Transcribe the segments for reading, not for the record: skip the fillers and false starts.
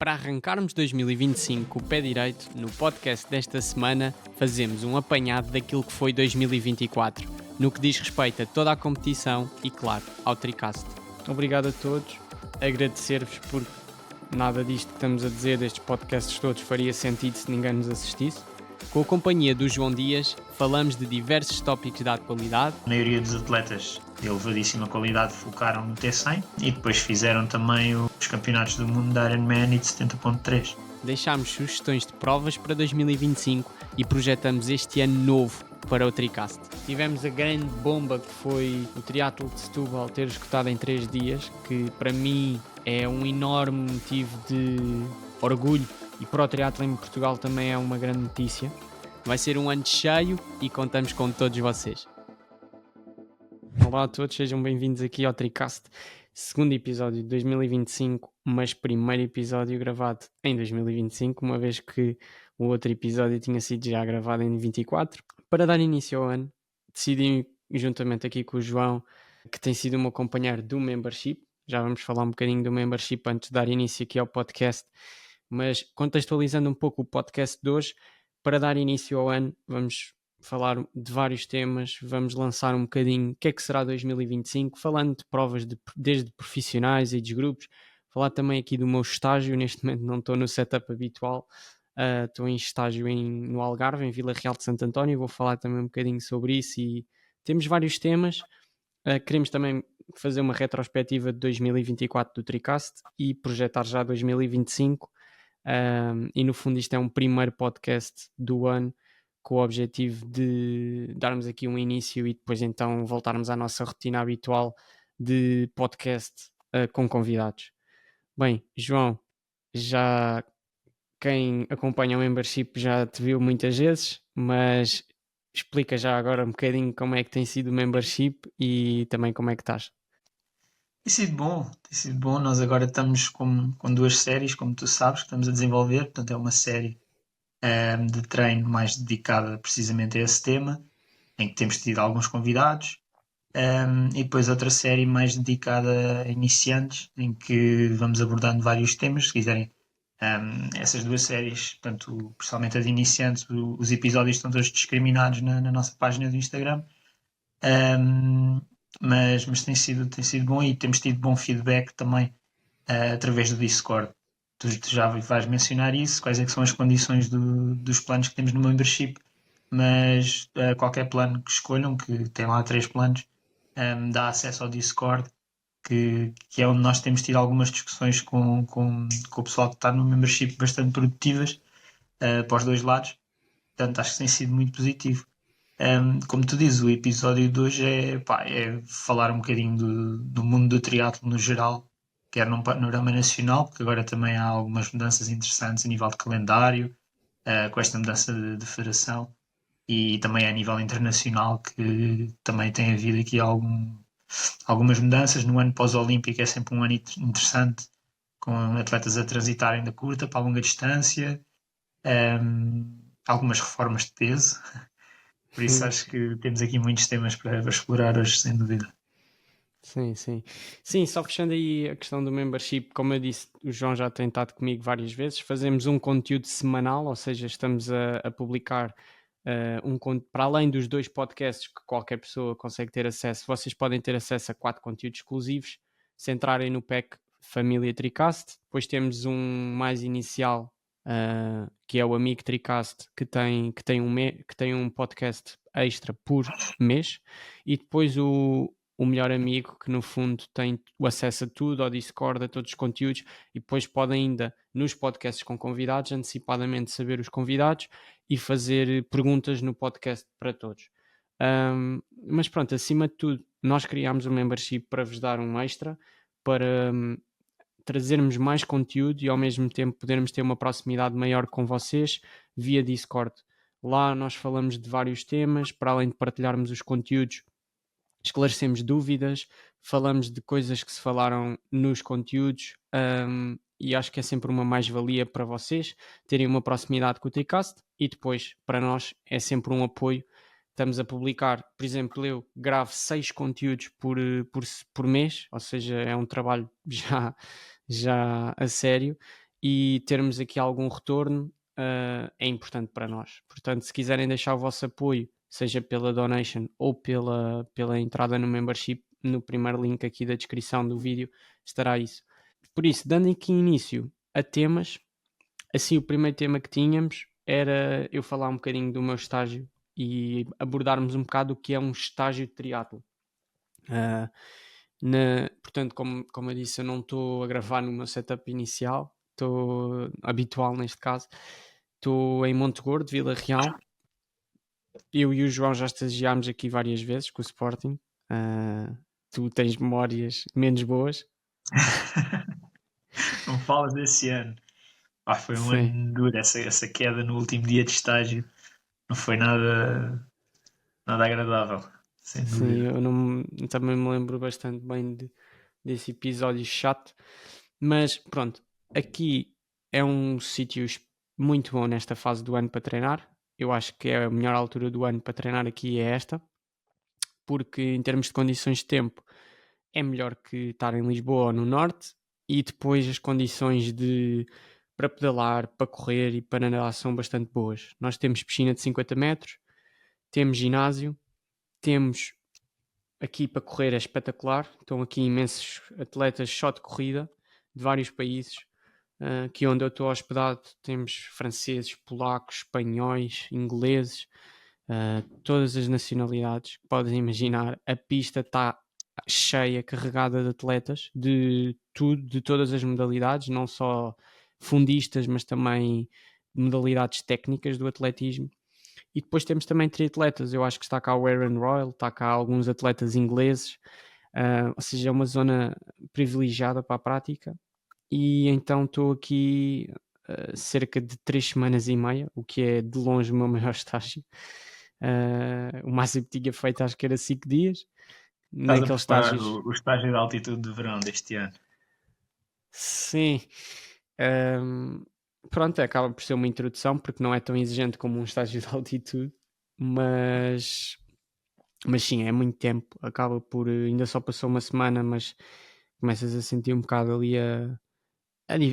Para arrancarmos 2025 com o pé direito, no podcast desta semana fazemos um apanhado daquilo que foi 2024, no que diz respeito a toda a competição e, claro, ao Tricast. Obrigado a todos, agradecer-vos porque nada disto que estamos a dizer, destes podcasts todos, faria sentido se ninguém nos assistisse. Com a companhia do João Dias, falamos de diversos tópicos da atualidade. A maioria dos atletas de elevadíssima qualidade focaram no T100 e depois fizeram também os campeonatos do mundo da Ironman e de 70.3. Deixámos sugestões de provas para 2025 e projetamos este ano novo para o Tricast. Tivemos a grande bomba que foi o triatlo de Setúbal ter esgotado em 3 dias, que para mim é um enorme motivo de orgulho e para o triatlo em Portugal também é uma grande notícia. Vai ser um ano cheio e contamos com todos vocês. Olá a todos, sejam bem-vindos aqui ao Tricast, segundo episódio de 2025, mas primeiro episódio gravado em 2025, uma vez que o outro episódio tinha sido já gravado em 24. Para dar início ao ano, decidi, juntamente aqui com o João, que tem sido o meu companheiro do membership, já vamos falar um bocadinho do membership antes de dar início aqui ao podcast, mas contextualizando um pouco o podcast de hoje, para dar início ao ano, vamos falar de vários temas, vamos lançar um bocadinho o que é que será 2025, falando de provas desde profissionais e de grupos, falar também aqui do meu estágio, neste momento não estou no setup habitual, estou em estágio no Algarve, em Vila Real de Santo António, vou falar também um bocadinho sobre isso e temos vários temas. Queremos também fazer uma retrospectiva de 2024 do Tricast e projetar já 2025, e no fundo isto é um primeiro podcast do ano, com o objetivo de darmos aqui um início e depois então voltarmos à nossa rotina habitual de podcast com convidados. Bem, João, já quem acompanha o membership já te viu muitas vezes, mas explica já agora um bocadinho como é que tem sido o membership e também como é que estás. Tem sido bom, tem sido bom. Nós agora estamos com 2 séries, como tu sabes, que estamos a desenvolver. Portanto, é uma série de treino mais dedicada precisamente a esse tema, em que temos tido alguns convidados. E depois outra série mais dedicada a iniciantes, em que vamos abordando vários temas. Se quiserem, essas 2 séries, portanto, principalmente a de iniciantes, os episódios estão todos discriminados na nossa página do Instagram. Mas tem sido bom e temos tido bom feedback também através do Discord. Tu já vais mencionar isso, quais é que são as condições dos planos que temos no membership, mas qualquer plano que escolham, que tem lá 3 planos, dá acesso ao Discord, que é onde nós temos tido algumas discussões com o pessoal que está no membership bastante produtivas para os 2 lados. Portanto, acho que tem sido muito positivo. Como tu dizes, o episódio de hoje é falar um bocadinho do mundo do triatlo no geral, quer num panorama nacional, porque agora também há algumas mudanças interessantes a nível de calendário, com esta mudança de federação, e também a nível internacional, que também tem havido aqui algumas mudanças. No ano pós-olímpico é sempre um ano interessante, com atletas a transitarem da curta para a longa distância, algumas reformas de peso. Por isso acho que temos aqui muitos temas para explorar hoje, sem dúvida. Sim, sim. Sim, só fechando aí a questão do membership, como eu disse, o João já tem estado comigo várias vezes, fazemos um conteúdo semanal, ou seja, estamos a publicar para além dos 2 podcasts que qualquer pessoa consegue ter acesso, vocês podem ter acesso a 4 conteúdos exclusivos, se entrarem no pack Família Tricast. Depois temos um mais inicial, que é o Amigo Tricast, que tem um podcast extra por mês, e depois o melhor amigo, que no fundo tem o acesso a tudo, ao Discord, a todos os conteúdos, e depois pode ainda, nos podcasts com convidados, antecipadamente saber os convidados e fazer perguntas no podcast para todos. Mas pronto, acima de tudo, nós criámos o membership para vos dar um extra, para trazermos mais conteúdo e ao mesmo tempo podermos ter uma proximidade maior com vocês via Discord. Lá nós falamos de vários temas, para além de partilharmos os conteúdos, esclarecemos dúvidas, falamos de coisas que se falaram nos conteúdos, e acho que é sempre uma mais-valia para vocês terem uma proximidade com o Tricast e depois para nós é sempre um apoio. Estamos a publicar, por exemplo, eu gravo 6 conteúdos por mês, ou seja, é um trabalho já a sério, e termos aqui algum retorno é importante para nós. Portanto, se quiserem deixar o vosso apoio, seja pela donation ou pela entrada no membership, no primeiro link aqui da descrição do vídeo estará isso. Por isso, dando aqui início a temas, assim, o primeiro tema que tínhamos era eu falar um bocadinho do meu estágio e abordarmos um bocado o que é um estágio de triatlo. Portanto, como eu disse, eu não estou a gravar no meu setup inicial, estou habitual neste caso, estou em Monte Gordo, Vila Real. Eu e o João já estagiámos aqui várias vezes com o Sporting. Tu tens memórias menos boas. Não falas desse ano. Foi um Sim. ano duro. Essa queda no último dia de estágio não foi nada agradável, sem Sim, dúvida. eu também me lembro bastante bem desse episódio chato. Mas pronto, aqui é um sítio muito bom nesta fase do ano para treinar. Eu acho que é a melhor altura do ano para treinar aqui é esta, porque em termos de condições de tempo é melhor que estar em Lisboa ou no Norte, e depois as condições para pedalar, para correr e para nadar são bastante boas. Nós temos piscina de 50 metros, temos ginásio, temos aqui para correr é espetacular. Estão aqui imensos atletas só de corrida de vários países. Aqui onde eu estou hospedado temos franceses, polacos, espanhóis, ingleses, todas as nacionalidades que podem imaginar. A pista está cheia, carregada de atletas de tudo, de todas as modalidades, não só fundistas, mas também modalidades técnicas do atletismo. E depois temos também triatletas. Eu acho que está cá o Aaron Royal, está cá alguns atletas ingleses, ou seja, é uma zona privilegiada para a prática. E então estou aqui cerca de 3 semanas e meia, o que é de longe o meu maior estágio. O máximo que tinha feito acho que era 5 dias. Estás a Naqueles preparar estágios. o estágio de altitude de verão deste ano. Sim. Um, Pronto, acaba por ser uma introdução, porque não é tão exigente como um estágio de altitude, mas sim, é muito tempo. Acaba por. Ainda só passou uma semana, mas começas a sentir um bocado ali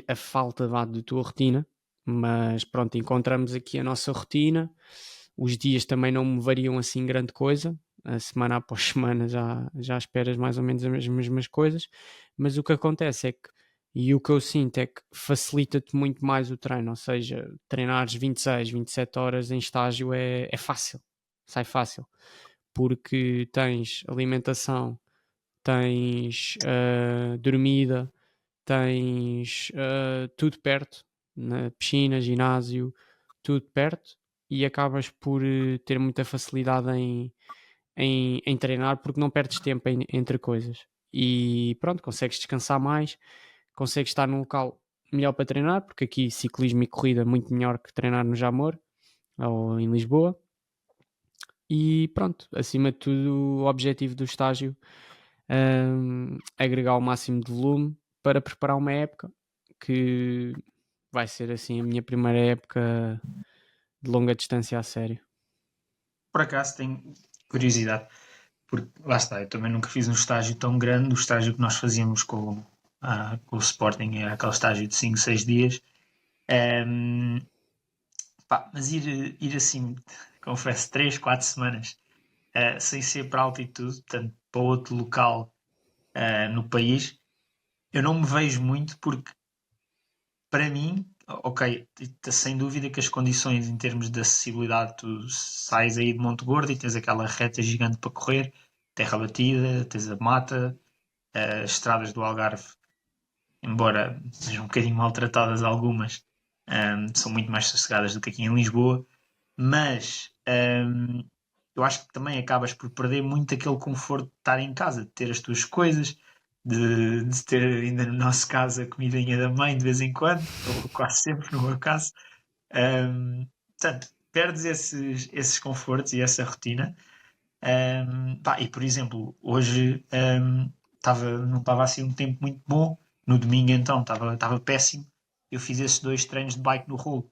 a falta da tua rotina. Mas pronto, encontramos aqui a nossa rotina. Os dias também não me variam assim grande coisa. A semana após semana já esperas mais ou menos as mesmas coisas. Mas o que acontece é que, e o que eu sinto é que facilita-te muito mais o treino. Ou seja, treinares 26, 27 horas em estágio é fácil. Sai fácil. Porque tens alimentação, tens dormida, tens tudo perto, na piscina, ginásio, tudo perto, e acabas por ter muita facilidade em treinar porque não perdes tempo entre coisas. E pronto, consegues descansar mais, consegues estar num local melhor para treinar, porque aqui ciclismo e corrida é muito melhor que treinar no Jamor ou em Lisboa. E pronto, acima de tudo, o objetivo do estágio agregar o máximo de volume para preparar uma época que vai ser assim a minha primeira época de longa distância a sério. Por acaso tenho curiosidade, porque lá está, eu também nunca fiz um estágio tão grande. O estágio que nós fazíamos com o Sporting é aquele estágio de 5, 6 dias. Mas ir assim, confesso, 3, 4 semanas sem ser para altitude, portanto, para outro local no país, eu não me vejo muito, porque para mim, ok, sem dúvida que as condições em termos de acessibilidade, tu sais aí de Monte Gordo e tens aquela reta gigante para correr, terra batida, tens a mata, as estradas do Algarve, embora sejam um bocadinho maltratadas algumas, são muito mais sossegadas do que aqui em Lisboa, mas eu acho que também acabas por perder muito aquele conforto de estar em casa, de ter as tuas coisas, de ter ainda no nosso caso a comidinha da mãe de vez em quando, ou quase sempre no meu caso. Portanto, perdes esses confortos e essa rotina. E por exemplo, hoje não estava assim um tempo muito bom. No domingo então estava péssimo. Eu fiz esses 2 treinos de bike no rolo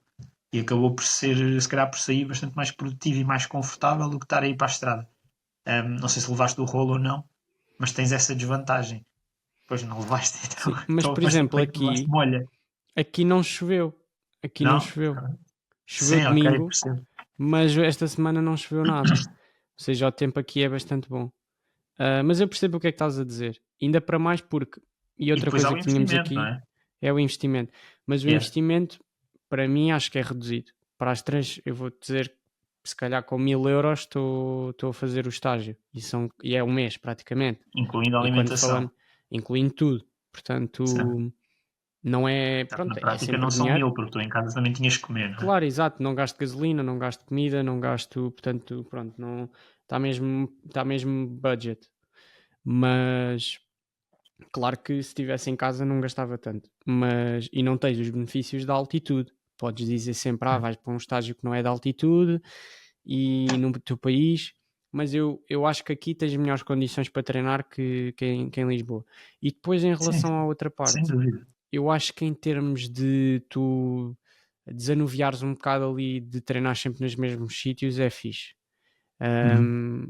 e acabou por ser, se calhar, por sair bastante mais produtivo e mais confortável do que estar aí para a estrada. Não sei se levaste o rolo ou não, mas tens essa desvantagem. Pois não levaste, então, Sim, mas por mas exemplo também levaste aqui, molha. Aqui não choveu. Aqui não Não? choveu. Choveu Sim, ok, domingo, percebo. mas esta semana não choveu nada. Ou seja, o tempo aqui é bastante bom. Mas eu percebo o que é que estás a dizer. Ainda para mais porque. E E outra depois há coisa o que tínhamos investimento, não aqui é? é o investimento. Mas o Yeah. investimento, para mim, acho que é reduzido. Para as três, eu vou dizer que se calhar com 1000 euros estou a fazer o estágio. E é um mês praticamente. Incluindo a E quando alimentação. falamos, incluindo tudo. Certo. Portanto, não é. Portanto, na Pronto, é prática não sempre são dinheiro. 1000, porque tu em casa também tinhas que comer, não é? Claro, exato, não gasto gasolina, não gasto comida, não gasto, portanto, pronto, não está mesmo budget. Mas claro que se estivesse em casa não gastava tanto. E não tens os benefícios da altitude. Podes dizer sempre, vais para um estágio que não é de altitude e no teu país, mas eu acho que aqui tens melhores condições para treinar que em Lisboa. E depois em Sim, relação à outra sem parte, dúvida. eu acho que em termos de tu desanuviares um bocado ali de treinar sempre nos mesmos sítios é fixe. Uhum. Um,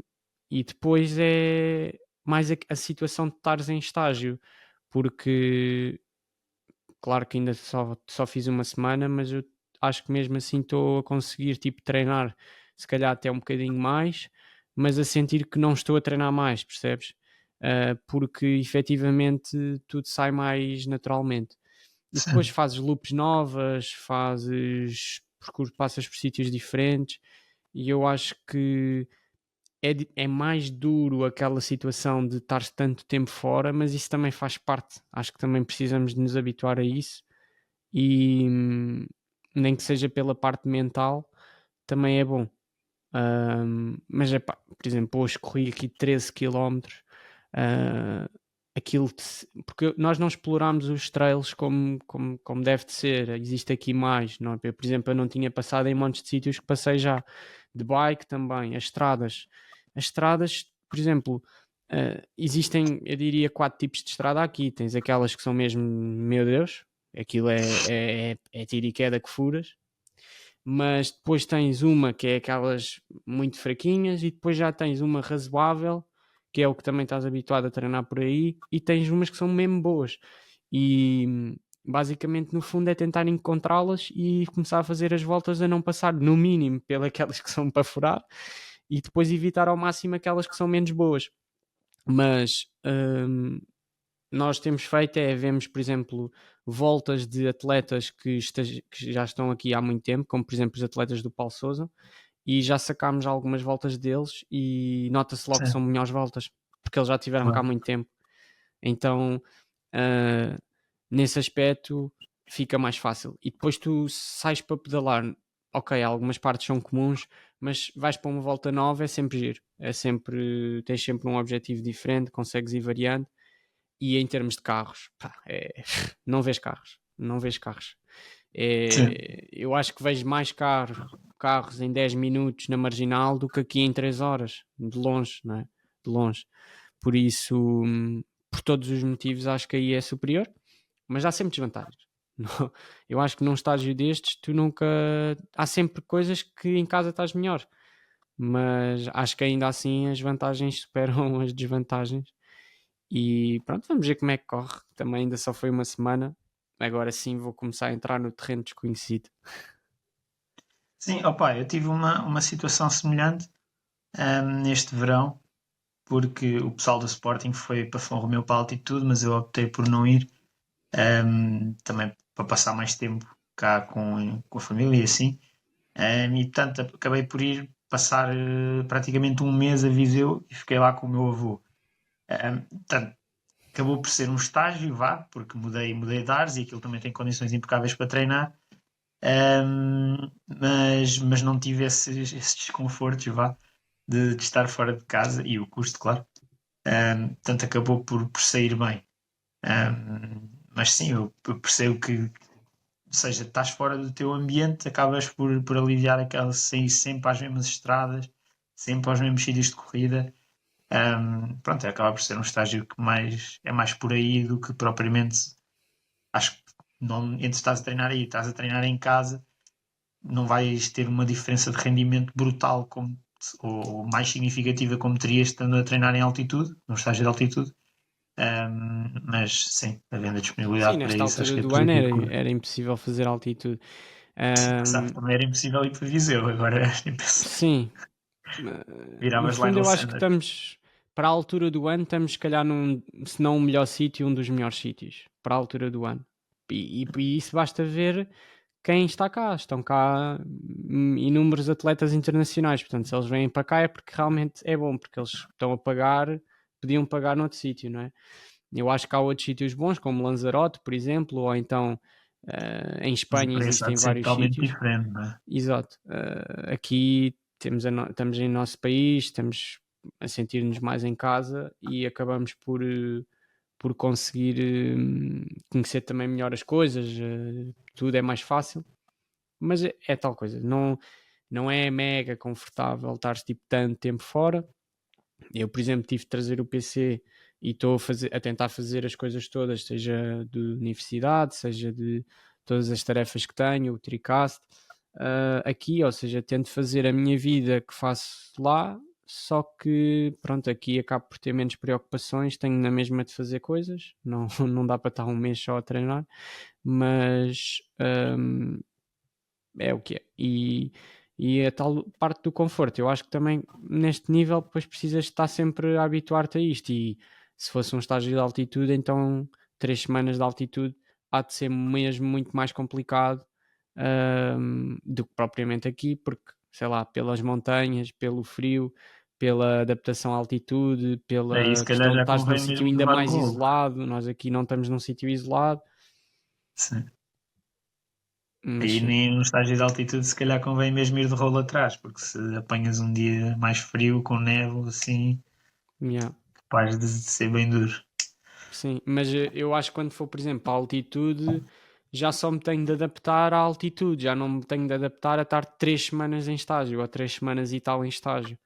e depois é mais a situação de estares em estágio, porque claro que ainda só fiz uma semana, mas eu acho que mesmo assim estou a conseguir tipo treinar se calhar até um bocadinho mais, mas a sentir que não estou a treinar mais, percebes? Porque efetivamente tudo sai mais naturalmente. E depois Sim. fazes loops novas, passas por sítios diferentes, e eu acho que é mais duro aquela situação de estar tanto tempo fora, mas isso também faz parte. Acho que também precisamos de nos habituar a isso e nem que seja pela parte mental, também é bom. Mas é pá, por exemplo, hoje corri aqui 13 km. Porque nós não explorámos os trails como deve de ser. Existe aqui mais. Não? Por exemplo, eu não tinha passado em montes de sítios que passei já de bike também. As estradas, por exemplo, existem, eu diria, 4 tipos de estrada aqui. Tens aquelas que são mesmo, meu Deus, aquilo é tiro e queda que furas, mas depois tens uma que é aquelas muito fraquinhas e depois já tens uma razoável, que é o que também estás habituado a treinar por aí, e tens umas que são mesmo boas. E basicamente, no fundo, é tentar encontrá-las e começar a fazer as voltas a não passar, no mínimo, pelas que são para furar e depois evitar ao máximo aquelas que são menos boas. Mas nós temos feito vemos, por exemplo, voltas de atletas que já estão aqui há muito tempo, como por exemplo os atletas do Paulo Sousa, e já sacámos algumas voltas deles e nota-se logo que são Sim. melhores voltas, porque eles já estiveram cá há Claro. muito tempo. Então, uh, nesse aspecto, fica mais fácil. E depois tu sais para pedalar, ok, algumas partes são comuns, mas vais para uma volta nova, é sempre giro. Tens sempre um objetivo diferente, consegues ir variando. E em termos de carros, pá, não vês carros. Não vês carros. Sim. Eu acho que vejo mais carros em 10 minutos na marginal do que aqui em 3 horas, de longe, não é? De longe. Por isso, por todos os motivos, acho que aí é superior, mas há sempre desvantagens. Eu acho que num estágio destes, tu nunca. Há sempre coisas que em casa estás melhor, mas acho que ainda assim as vantagens superam as desvantagens. E pronto, vamos ver como é que corre. Também ainda só foi uma semana. Agora sim vou começar a entrar no terreno desconhecido. Sim, opa, eu tive uma situação semelhante neste verão, porque o pessoal do Sporting foi para São Romeu para a altitude, mas eu optei por não ir, também para passar mais tempo cá com a família e assim. E portanto acabei por ir passar praticamente um mês a Viseu e fiquei lá com o meu avô. Portanto, acabou por ser um estágio, vá, porque mudei de ares e aquilo também tem condições impecáveis para treinar. Mas não tive esses desconfortos, vá, de estar fora de casa e o custo, claro. Portanto, acabou por sair bem. Mas sim, eu percebo que, ou seja, estás fora do teu ambiente, acabas por aliviar aquela sair sempre às mesmas estradas, sempre aos mesmos sítios de corrida. Pronto, acaba por ser um estágio que é mais por aí do que propriamente. Acho que não, entre estás a treinar aí e estás a treinar em casa, não vais ter uma diferença de rendimento brutal ou mais significativa como terias estando a treinar em altitude, num estágio de altitude. Mas sim, havendo Sim, disponibilidade para nesta isso, acho altura que é do ano positivo. era impossível fazer altitude. Sim, passado Ahm, também era impossível ir para Viseu, agora nem pensar. sim, no Viravas fundo Lionel eu acho que Sanders. estamos, para a altura do ano, estamos se calhar se não o melhor sítio, um dos melhores sítios, para a altura do ano. E isso basta ver quem está cá. Estão cá inúmeros atletas internacionais, portanto, se eles vêm para cá é porque realmente é bom, porque eles estão a pagar, podiam pagar noutro sítio, não é? Eu acho que há outros sítios bons, como Lanzarote, por exemplo, ou então em Mas o Espanha preço há existem de ser vários totalmente sítios. diferente, não é? Exato. Aqui estamos em nosso país, estamos a sentir-nos mais em casa e acabamos por conseguir conhecer também melhor as coisas, tudo é mais fácil, mas é tal coisa, não é mega confortável estar tipo tanto tempo fora. Eu, por exemplo, tive de trazer o PC e estou a tentar fazer as coisas todas, seja de universidade, seja de todas as tarefas que tenho, o Tricast, aqui, ou seja, tento fazer a minha vida que faço lá, só que, pronto, aqui acabo por ter menos preocupações, tenho na mesma de fazer coisas, não, não dá para estar um mês só a treinar, mas é o que é. E a tal parte do conforto, eu acho que também neste nível depois precisas estar sempre a habituar-te a isto. E se fosse um estágio de altitude, então 3 semanas de altitude há de ser mesmo muito mais complicado do que propriamente aqui, porque sei lá, pelas montanhas, pelo frio, pela adaptação à altitude, Aí se pela calhar questão de já estares num convém sítio mesmo ainda levar o mais rolo. isolado. Nós aqui não estamos num sítio isolado, Sim. mas Aí sim, nem no estágio de altitude se calhar convém mesmo ir de rolo atrás, porque se apanhas um dia mais frio, com neve, assim, yeah. capaz de ser bem duro. Sim, mas eu acho que quando for, por exemplo, à altitude, já só me tenho de adaptar à altitude, já não me tenho de adaptar a estar 3 semanas em estágio ou 3 semanas e tal em estágio.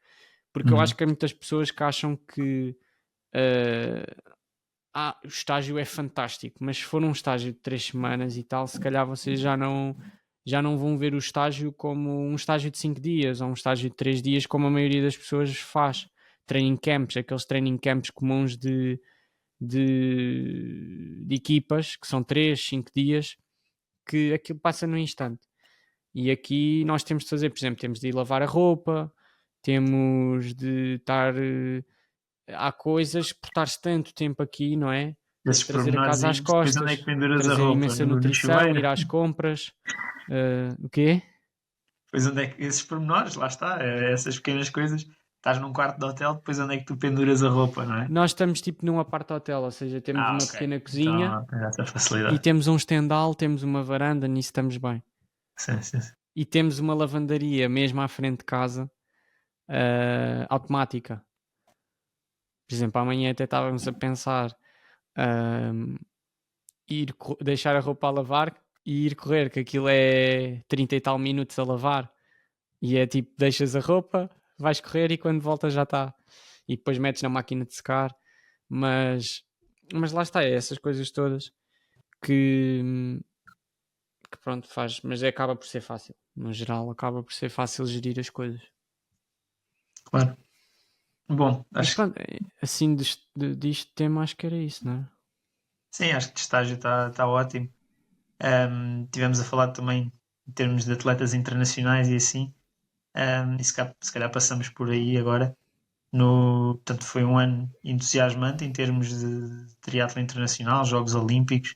Porque eu acho Hum. que há muitas pessoas que acham que eh, o estágio é fantástico, mas se for um estágio de 3 semanas e tal, se calhar vocês já não vão ver o estágio como um estágio de 5 dias ou um estágio de 3 dias, como a maioria das pessoas faz. Training camps, aqueles training camps comuns de equipas, que são 3, 5 dias, que aquilo passa no instante. E aqui nós temos de fazer, por exemplo, temos de ir lavar a roupa, temos de estar. Há coisas, por estar tanto tempo aqui, não é? Tens Esses de trazer a casa às pormenorzinhos, depois onde é que costas, penduras a trazer roupa? imensa No nutrição, ir chuveiro? às compras. O quê? Depois onde é que esses pormenores, lá está, essas pequenas coisas. Estás num quarto de hotel, depois onde é que tu penduras a roupa, não é? Nós estamos tipo num apart-hotel, ou seja, temos Ah, uma ok. pequena cozinha Então tens essa e facilidade. temos um estendal, temos uma varanda, nisso estamos bem. Sim, sim, sim. E temos uma lavandaria mesmo à frente de casa, automática. Por exemplo, amanhã até estávamos a pensar ahm, deixar a roupa a lavar e ir correr, que aquilo é 30 e tal minutos a lavar. E é tipo, deixas a roupa, vais correr e quando voltas já está. E depois metes na máquina de secar. Mas, mas lá está, é essas coisas todas que, que pronto faz. Mas acaba por ser fácil. No geral, acaba por ser fácil gerir as coisas. Claro. Bom, Mas acho que pronto, assim disto tema, acho que era isso, não é? sim, acho que de estágio está ótimo. Tivemos a falar também em termos de atletas internacionais e assim. E se calhar passamos por aí agora. Portanto, foi um ano entusiasmante em termos de triatlo internacional, Jogos Olímpicos.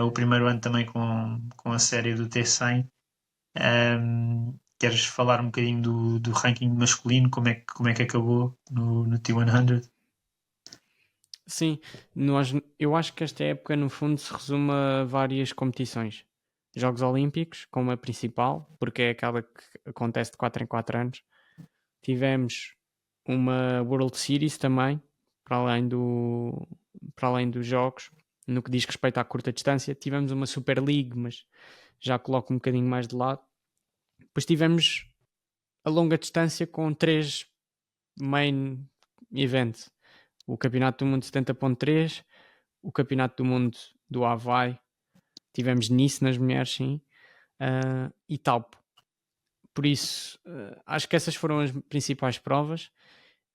O primeiro ano também com a série do T100. Queres falar um bocadinho do ranking masculino, como é que acabou no T100? Sim, eu acho que esta época no fundo se resume a várias competições. Jogos Olímpicos, como a principal, porque é aquela que acontece de 4 em 4 anos. Tivemos uma World Series também, para além, para além dos jogos, no que diz respeito à curta distância. Tivemos uma Super League, mas já coloco um bocadinho mais de lado. Depois tivemos a longa distância com 3 main events. O Campeonato do Mundo 70.3, o Campeonato do Mundo do Havaí, tivemos Nice nas mulheres, sim, e Taupo. Por isso, acho que essas foram as principais provas.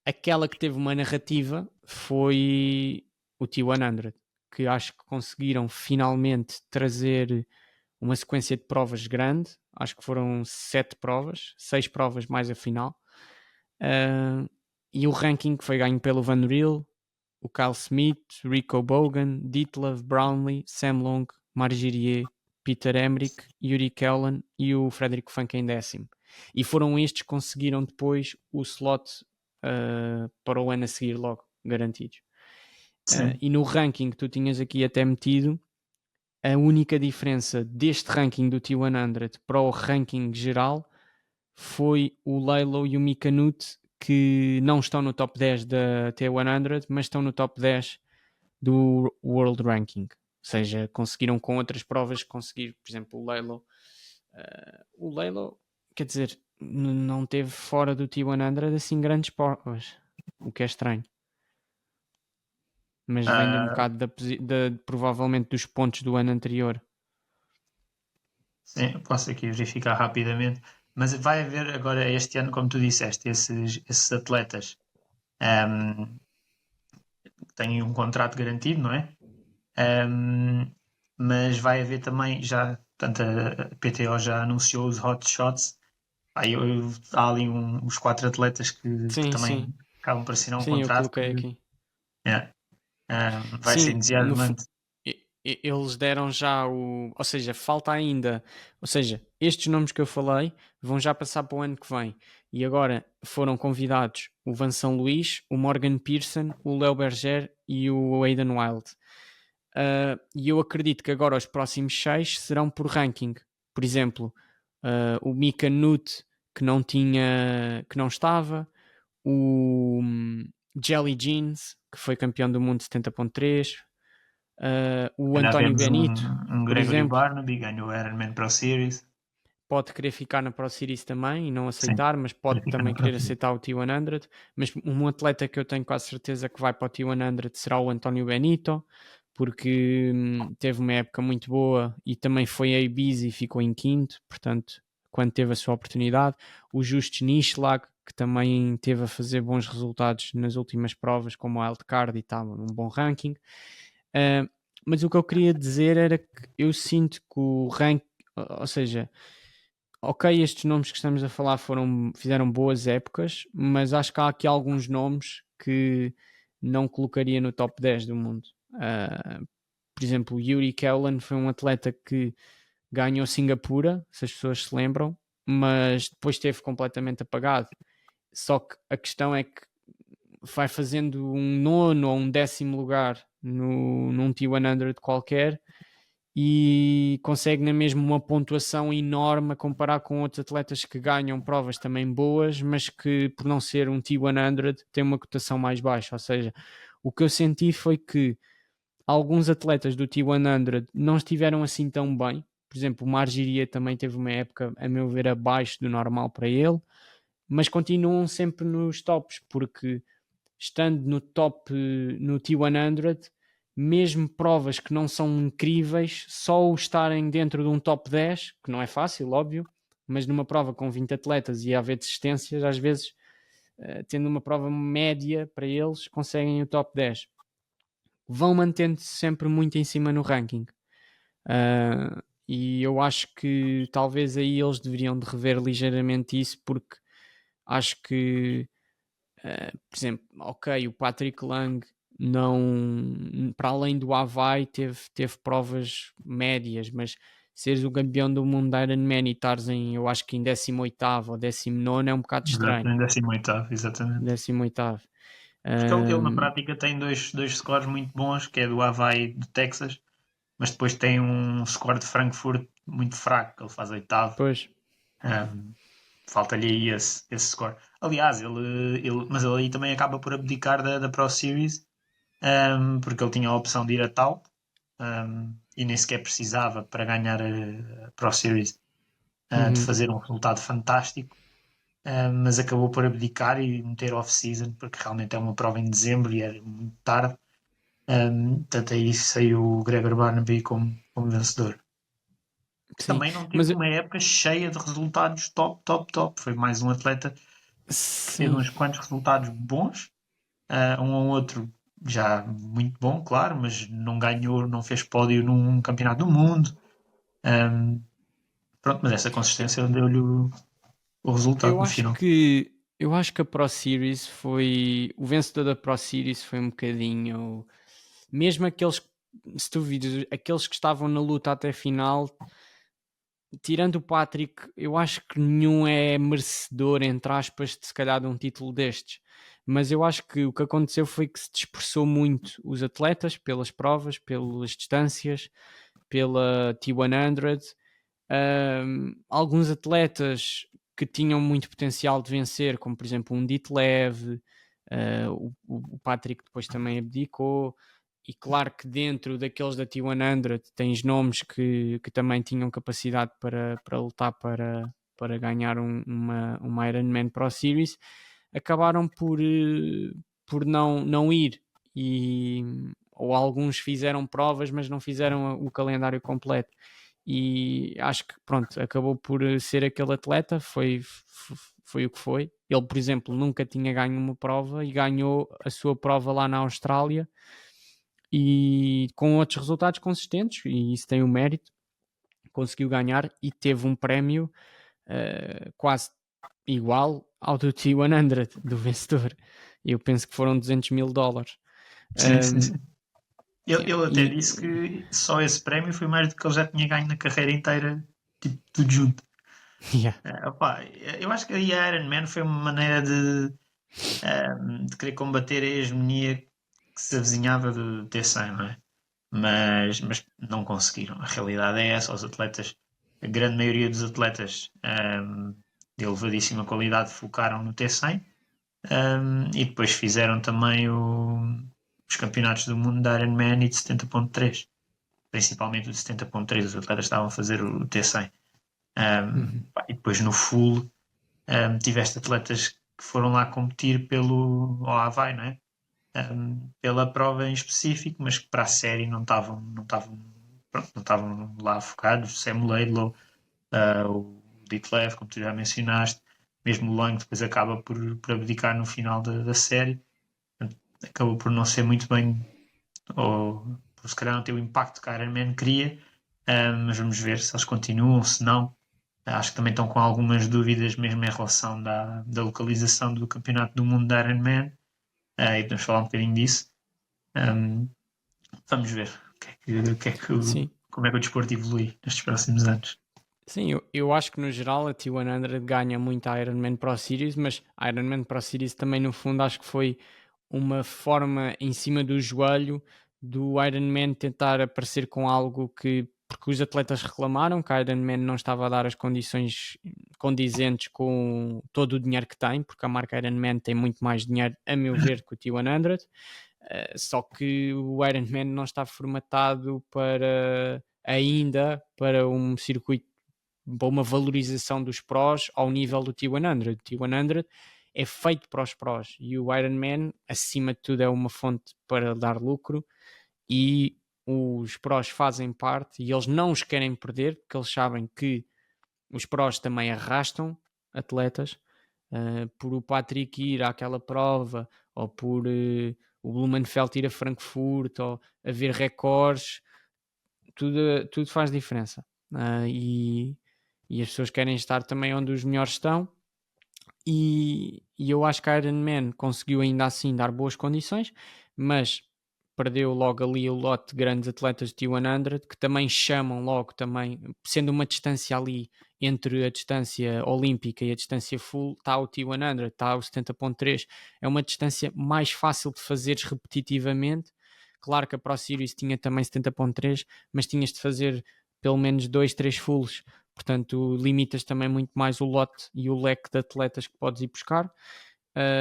Aquela que teve uma narrativa foi o T100, que acho que conseguiram finalmente trazer uma sequência de provas grande. Acho que foram 7 provas, 6 provas mais a final. E o ranking foi ganho pelo Van Riel, o Kyle Smith, Rico Bogan, Ditlev, Brownlee, Sam Long, Margirier, Peter Emmerich, Yuri Kellan e o Frederick Funk em 10º. E foram estes que conseguiram depois o slot para o ano a seguir logo, garantidos. E no ranking que tu tinhas aqui até metido, a única diferença deste ranking do T100 para o ranking geral foi o Lalo e o Mikanut, que não estão no top 10 da T100, mas estão no top 10 do World Ranking. Ou seja, conseguiram com outras provas conseguir, por exemplo, o Lalo, quer dizer, não teve fora do T100 assim grandes provas, o que é estranho. Mas vem de um bocado provavelmente dos pontos do ano anterior. Sim, posso aqui verificar rapidamente. Mas vai haver agora este ano, como tu disseste, esses atletas têm um contrato garantido, não é? Mas vai haver também, já, portanto, a PTO já anunciou os hot shots. Aí há ali os 4 atletas que também acabam por assinar um sim, contrato. eu coloquei aqui. Vai ser entusiasmante. Eles deram já ou seja, falta ainda, ou seja, estes nomes que eu falei vão já passar para o ano que vem, e agora foram convidados o Vincent Luís, o Morgan Pearson, o Léo Berger e o Aidan Wild. E eu acredito que agora os próximos 6 serão por ranking. Por exemplo, o Mika Nut, que não estava, o Jelly Jeans, que foi campeão do mundo 70.3, o António Benito, um por Gregory exemplo, Barnaby, ganhou o Ironman Pro Series. pode querer ficar na Pro Series também e não aceitar, mas pode também querer aceitar o T100. Mas um atleta que eu tenho quase certeza que vai para o T100 será o António Benito, porque teve uma época muito boa e também foi a Ibiza e ficou em quinto, portanto, quando teve a sua oportunidade. O Just Nischlag, que também teve a fazer bons resultados nas últimas provas, como a Wildcard e tal, num bom ranking. Mas o que eu queria dizer era que eu sinto que o ranking, ou seja, ok, estes nomes que estamos a falar fizeram boas épocas, mas acho que há aqui alguns nomes que não colocaria no top 10 do mundo. Por exemplo, o Yuri Kellan foi um atleta que ganhou Singapura, se as pessoas se lembram, mas depois esteve completamente apagado. Só que a questão é que vai fazendo um 9º ou um 10º lugar num T100 qualquer e consegue na mesma uma pontuação enorme a comparar com outros atletas que ganham provas também boas, mas que por não ser um T100 tem uma cotação mais baixa. Ou seja, o que eu senti foi que alguns atletas do T100 não estiveram assim tão bem. Por exemplo, o Margiria também teve uma época, a meu ver, abaixo do normal para ele, mas continuam sempre nos tops, porque estando no top no T100, mesmo provas que não são incríveis, só o estarem dentro de um top 10, que não é fácil, óbvio, mas numa prova com 20 atletas e a haver desistências, às vezes, tendo uma prova média para eles, conseguem o top 10. Vão mantendo-se sempre muito em cima no ranking. E eu acho que talvez aí eles deveriam de rever ligeiramente isso, porque acho que por exemplo, ok, o Patrick Lang não, para além do Havaí, teve provas médias, mas seres o campeão do mundo da Ironman e estares eu acho que em 18º ou 19º é um bocado estranho. Em 18º, exatamente. 18º. Porque ele na prática tem dois scores muito bons, que é do Havaí do Texas, mas depois tem um score de Frankfurt muito fraco, que ele faz 8º. Pois. Falta-lhe aí esse score. Aliás, mas ele aí também acaba por abdicar da Pro Series, porque ele tinha a opção de ir a tal, e nem sequer precisava para ganhar a Pro Series de fazer um resultado fantástico, mas acabou por abdicar e meter off-season, porque realmente é uma prova em dezembro e era muito tarde. Portanto, aí saiu o Gregor Barnaby como vencedor. Sim, Também não teve uma época cheia de resultados top, top, top. Foi mais um atleta que teve uns quantos resultados bons, um ou outro já muito bom, claro, mas não ganhou, não fez pódio num campeonato do mundo. Um, pronto, mas essa consistência deu-lhe o resultado Eu no acho final. que eu acho que a Pro Series foi o vencedor da Pro Series foi um bocadinho mesmo aqueles se tu vires aqueles que estavam na luta até final, tirando o Patrick, eu acho que nenhum é merecedor, entre aspas, de se calhar de um título destes. Mas eu acho que o que aconteceu foi que se dispersou muito os atletas pelas provas, pelas distâncias, pela T100. Alguns atletas que tinham muito potencial de vencer, como por exemplo um Ditlev, o Patrick depois também abdicou, e claro que dentro daqueles da T100 tens nomes que também tinham capacidade para lutar para ganhar uma Ironman Pro Series, acabaram por não ir e ou alguns fizeram provas mas não fizeram o calendário completo e acho que pronto, acabou por ser aquele atleta, foi o que foi. Ele, por exemplo, nunca tinha ganho uma prova e ganhou a sua prova lá na Austrália e com outros resultados consistentes, e isso tem o mérito, conseguiu ganhar e teve um prémio quase igual ao do T100, do vencedor. Eu penso que foram $200,000. Sim, sim, sim. Yeah, Ele até disse e, que só esse prémio foi mais do que ele já tinha ganho na carreira inteira, tipo, tudo junto. yeah, Opá, eu acho que aí a Iron Man foi uma maneira de querer combater a hegemonia que se avizinhava do T100, não é? Mas não conseguiram. A realidade é essa. Os atletas, a grande maioria dos atletas de elevadíssima qualidade focaram no T100 e depois fizeram também os campeonatos do mundo da Ironman e de 70.3. Principalmente o de 70.3, os atletas estavam a fazer o T100. uhum, E depois no full tiveste atletas que foram lá competir pelo ao Havaí, não é? Pela prova em específico, mas que para a série não estavam lá focados. Sam Laidlow, o Ditlev, como tu já mencionaste, mesmo o Lang depois acaba por abdicar no final da série. Acabou por não ser muito bem, ou por se calhar não ter o impacto que a Iron Man queria, mas vamos ver se eles continuam, se não. Acho que também estão com algumas dúvidas mesmo em relação da localização do Campeonato do Mundo da Ironman, e podemos falar um bocadinho disso. Um, vamos ver sim. como é que o desporto evolui nestes próximos anos. Sim, eu acho que no geral a T100 ganha muito a Ironman Pro Series, mas a Ironman Pro Series também no fundo acho que foi uma forma em cima do joelho do Ironman tentar aparecer com algo que, porque os atletas reclamaram que a Ironman não estava a dar as condições condizentes com todo o dinheiro que tem, porque a marca Ironman tem muito mais dinheiro, a meu ver, que o T100, só que o Ironman não está formatado para ainda para um circuito, para uma valorização dos prós ao nível do T100. O T100 é feito para os prós e o Ironman, acima de tudo, é uma fonte para dar lucro e os prós fazem parte e eles não os querem perder porque eles sabem que os prós também arrastam atletas. Por o Patrick ir àquela prova ou por o Blumenfeld ir a Frankfurt ou haver recordes, tudo faz diferença. E as pessoas querem estar também onde os melhores estão. E eu acho que a Ironman conseguiu ainda assim dar boas condições, mas perdeu logo ali o lote de grandes atletas de T100 que também chamam logo também, sendo uma distância ali entre a distância olímpica e a distância full, está o T100, está o 70.3, é uma distância mais fácil de fazeres repetitivamente. Claro que a Pro Series tinha também 70.3, mas tinhas de fazer pelo menos 2, 3 fulls, portanto limitas também muito mais o lote e o leque de atletas que podes ir buscar.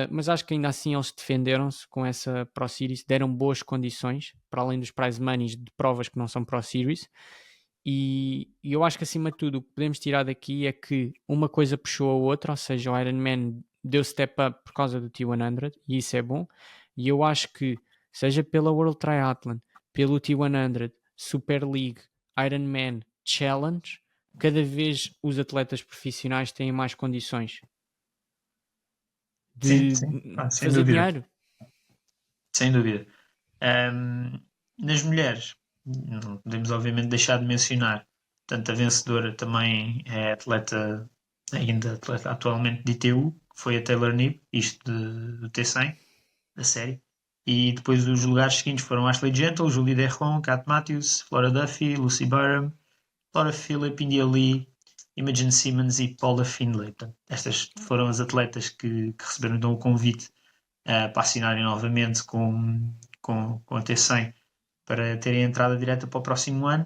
Mas acho que ainda assim eles defenderam-se com essa Pro Series, deram boas condições, para além dos prize moneys de provas que não são Pro Series. E eu acho que acima de tudo o que podemos tirar daqui é que uma coisa puxou a outra, ou seja, o Ironman deu step up por causa do T100 e isso é bom. E eu acho que, seja pela World Triathlon, pelo T100, Super League, Ironman, Challenge, cada vez os atletas profissionais têm mais condições Sim, de sim, sem fazer dúvida. dinheiro. Sem dúvida. Um, nas mulheres, não podemos obviamente deixar de mencionar, tanto a vencedora também é atleta, ainda atleta atualmente de ITU, que foi a Taylor Knibb, isto do T100, da série. E depois os lugares seguintes foram Ashley Gentle, Julie Derron, Kat Matthews, Flora Duffy, Lucy Burham, Laura Phillip, India Lee, Imogen Simmons e Paula Findlay. Portanto, estas foram as atletas que receberam então o convite para assinarem novamente com a T100 para terem entrada direta para o próximo ano.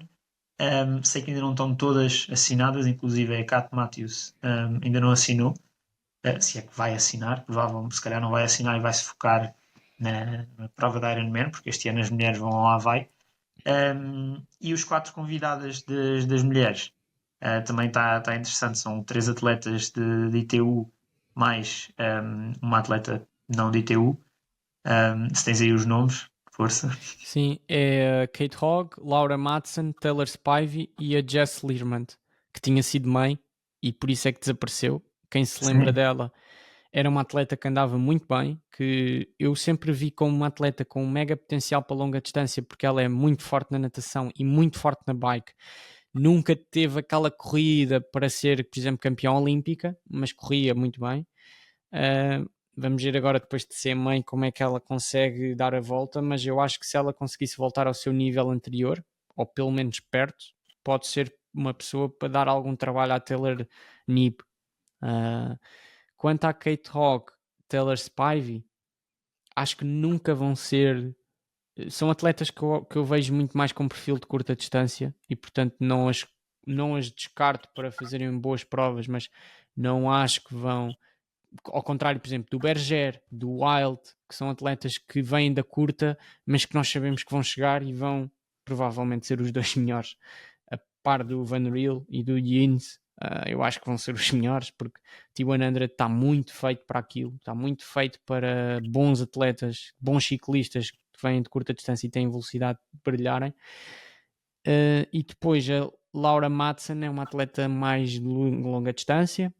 Sei que ainda não estão todas assinadas, inclusive a Kat Matthews ainda não assinou, se é que vai assinar, provavelmente se calhar não vai assinar e vai se focar na prova da Ironman, porque este ano as mulheres vão ao Havaí. E os 4 convidadas das mulheres também está interessante. São 3 atletas de ITU mais uma atleta não de ITU. Se tens aí os nomes, força. Sim, é a Kate Hogg, Laura Madsen, Taylor Spivey e a Jess Learmonth, que tinha sido mãe e por isso é que desapareceu. Quem se lembra Sim. dela era uma atleta que andava muito bem, que eu sempre vi como uma atleta com um mega potencial para longa distância, porque ela é muito forte na natação e muito forte na bike. Nunca teve aquela corrida para ser, por exemplo, campeã olímpica, mas corria muito bem. Vamos ver agora, depois de ser mãe, como é que ela consegue dar a volta, mas eu acho que se ela conseguisse voltar ao seu nível anterior, ou pelo menos perto, pode ser uma pessoa para dar algum trabalho à Taylor Knibb. Quanto à Kate Hogg, Taylor Spivey, acho que nunca vão ser. São atletas que eu vejo muito mais com perfil de curta distância e, portanto, não as descarto para fazerem boas provas, mas não acho que vão. Ao contrário, por exemplo, do Berger, do Wild, que são atletas que vêm da curta, mas que nós sabemos que vão chegar e vão provavelmente ser os dois melhores, a par do Van Riel e do Yins. Eu acho que vão ser os melhores, porque T100 está muito feito para aquilo, está muito feito para bons atletas, bons ciclistas que vêm de curta distância e têm velocidade de brilharem. E depois a Laura Madsen é uma atleta mais de longa distância,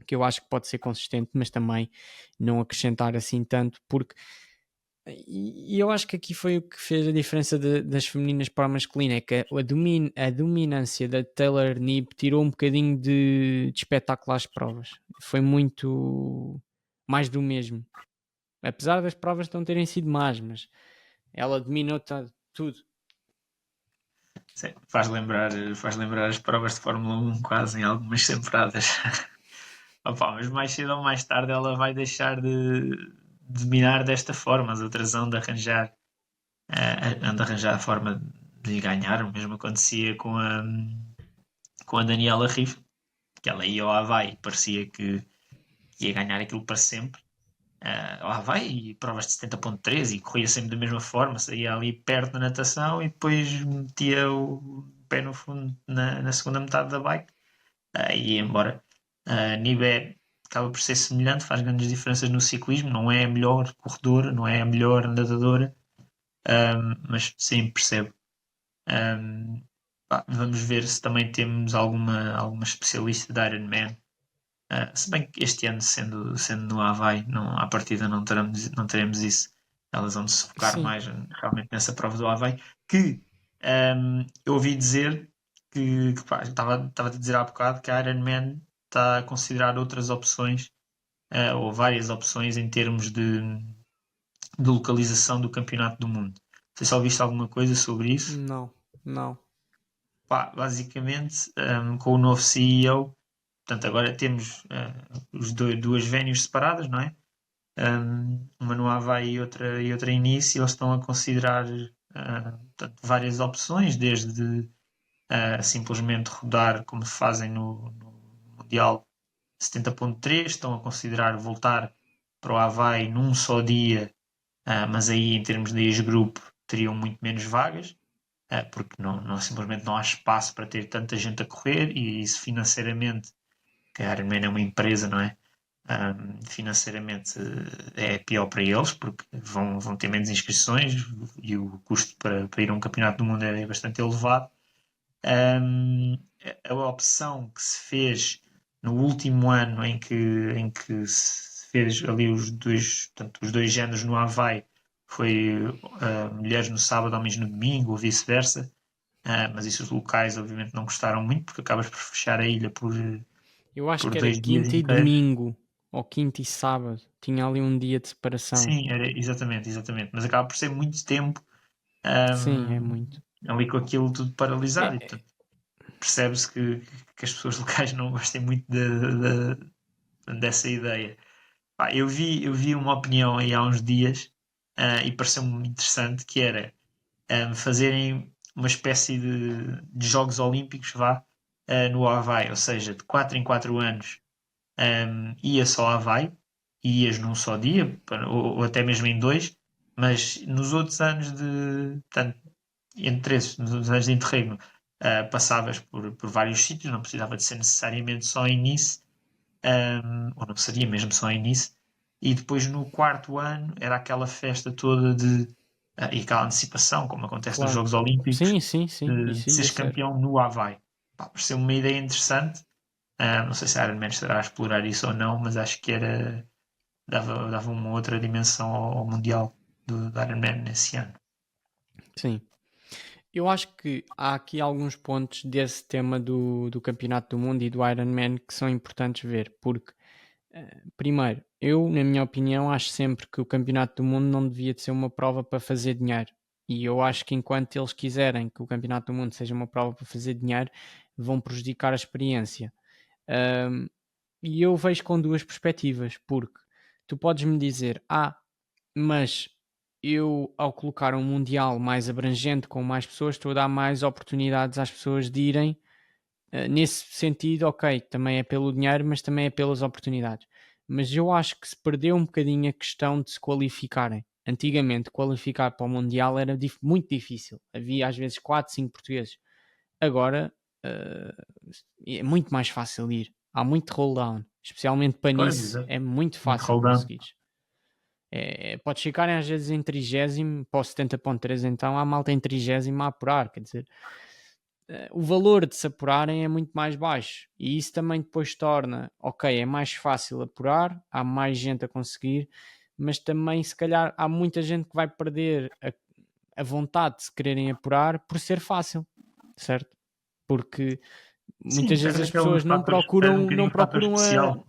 que eu acho que pode ser consistente, mas também não acrescentar assim tanto, porque e eu acho que aqui foi o que fez a diferença das femininas para a masculina, é que a dominância da Taylor Knibb tirou um bocadinho de espetáculo às provas. Foi muito mais do mesmo. Apesar das provas não terem sido más, mas ela dominou tudo. Sim, faz lembrar as provas de Fórmula 1 quase em algumas temporadas. Opa, mas mais cedo ou mais tarde ela vai deixar de dominar desta forma. As outras hão de arranjar a forma de lhe ganhar. O mesmo acontecia com a Daniela Riff, que ela ia ao Havaí e parecia que ia ganhar aquilo para sempre. Ao Havaí e provas de 70.3 e corria sempre da mesma forma, saía ali perto da natação e depois metia o pé no fundo na segunda metade da bike e ia embora. Nibé acaba por ser semelhante, faz grandes diferenças no ciclismo, não é a melhor corredora, não é a melhor nadadora, mas sim, percebo. Vamos ver se também temos alguma especialista de Ironman. Se bem que este ano, sendo no Havaí, à partida não teremos isso. Elas vão se focar Sim, mais realmente nessa prova do Havaí. Que eu ouvi dizer que pá, estava a dizer há bocado que a Ironman está a considerar outras opções, ou várias opções em termos de localização do campeonato do mundo. Não sei se ouviste alguma coisa sobre isso. não, não. Pá, basicamente, com o novo CEO, portanto, agora temos duas venues separadas, não é? Uma no Havaí e outra em Nice, e eles estão a considerar portanto, várias opções, desde simplesmente rodar como fazem no Mundial 70.3, estão a considerar voltar para o Havaí num só dia, mas aí em termos de ex-grupo teriam muito menos vagas, porque simplesmente não há espaço para ter tanta gente a correr, e isso financeiramente, que a Ironman é uma empresa, não é? Financeiramente é pior para eles, porque vão ter menos inscrições e o custo para ir a um campeonato do mundo é bastante elevado. A opção que se fez no último ano em que se fez ali os dois géneros no Havaí foi mulheres no sábado, homens no domingo, ou vice-versa. Mas isso os locais, obviamente, não gostaram muito, porque acabas por fechar a ilha Eu acho por que era 2 dias quinta e inteiros. domingo, ou quinta e sábado. Tinha ali um dia de separação. Sim, era exatamente, exatamente. Mas acaba por ser muito tempo Sim, é ahm, muito. ali com aquilo tudo paralisado. E, É, portanto, percebe-se que as pessoas locais não gostem muito dessa ideia. Pá, eu vi uma opinião aí há uns dias, e pareceu-me interessante, que era fazerem uma espécie de Jogos Olímpicos, vá, no Havaí, ou seja, de 4 em 4 anos ia só a Havaí, e ias num só dia, ou até mesmo em dois, mas nos outros anos portanto, entre esses, nos anos de interregno, passavas por vários sítios, não precisava de ser necessariamente só em Nice, ou não seria mesmo só em Nice, e depois no quarto ano era aquela festa toda e aquela antecipação, como acontece nos claro. Jogos Olímpicos, Sim, sim, sim. de Isso ia seres ser. campeão no Havaí. Pá, pareceu uma ideia interessante. Não sei se a Iron Man estará a explorar isso ou não, mas acho que dava uma outra dimensão ao Mundial do Iron Man nesse ano. Sim. Eu acho que há aqui alguns pontos desse tema do Campeonato do Mundo e do Ironman que são importantes ver, porque, primeiro, eu, na minha opinião, acho sempre que o Campeonato do Mundo não devia de ser uma prova para fazer dinheiro. E eu acho que enquanto eles quiserem que o Campeonato do Mundo seja uma prova para fazer dinheiro, vão prejudicar a experiência. Um, e eu vejo com duas perspectivas, porque tu podes me dizer, mas eu, ao colocar um Mundial mais abrangente, com mais pessoas, estou a dar mais oportunidades às pessoas de irem. Nesse sentido, ok, também é pelo dinheiro, mas também é pelas oportunidades. Mas eu acho que se perdeu um bocadinho a questão de se qualificarem. Antigamente, qualificar para o Mundial era muito difícil. Havia às vezes 4, 5 portugueses. Agora é muito mais fácil ir. Há muito roll-down, especialmente para Pois, nisso. exato. É muito Muito fácil roldão. conseguir. Podes ficarem às vezes em 30º para o 70.3, então há malta em 30º a apurar, quer dizer, o valor de se apurarem é muito mais baixo e isso também depois torna, ok, é mais fácil apurar, há mais gente a conseguir, mas também se calhar há muita gente que vai perder a vontade de se quererem apurar por ser fácil, certo? Porque Sim, muitas vezes perde as aquele pessoas fator, perde um não bocadinho o fator procuram especial.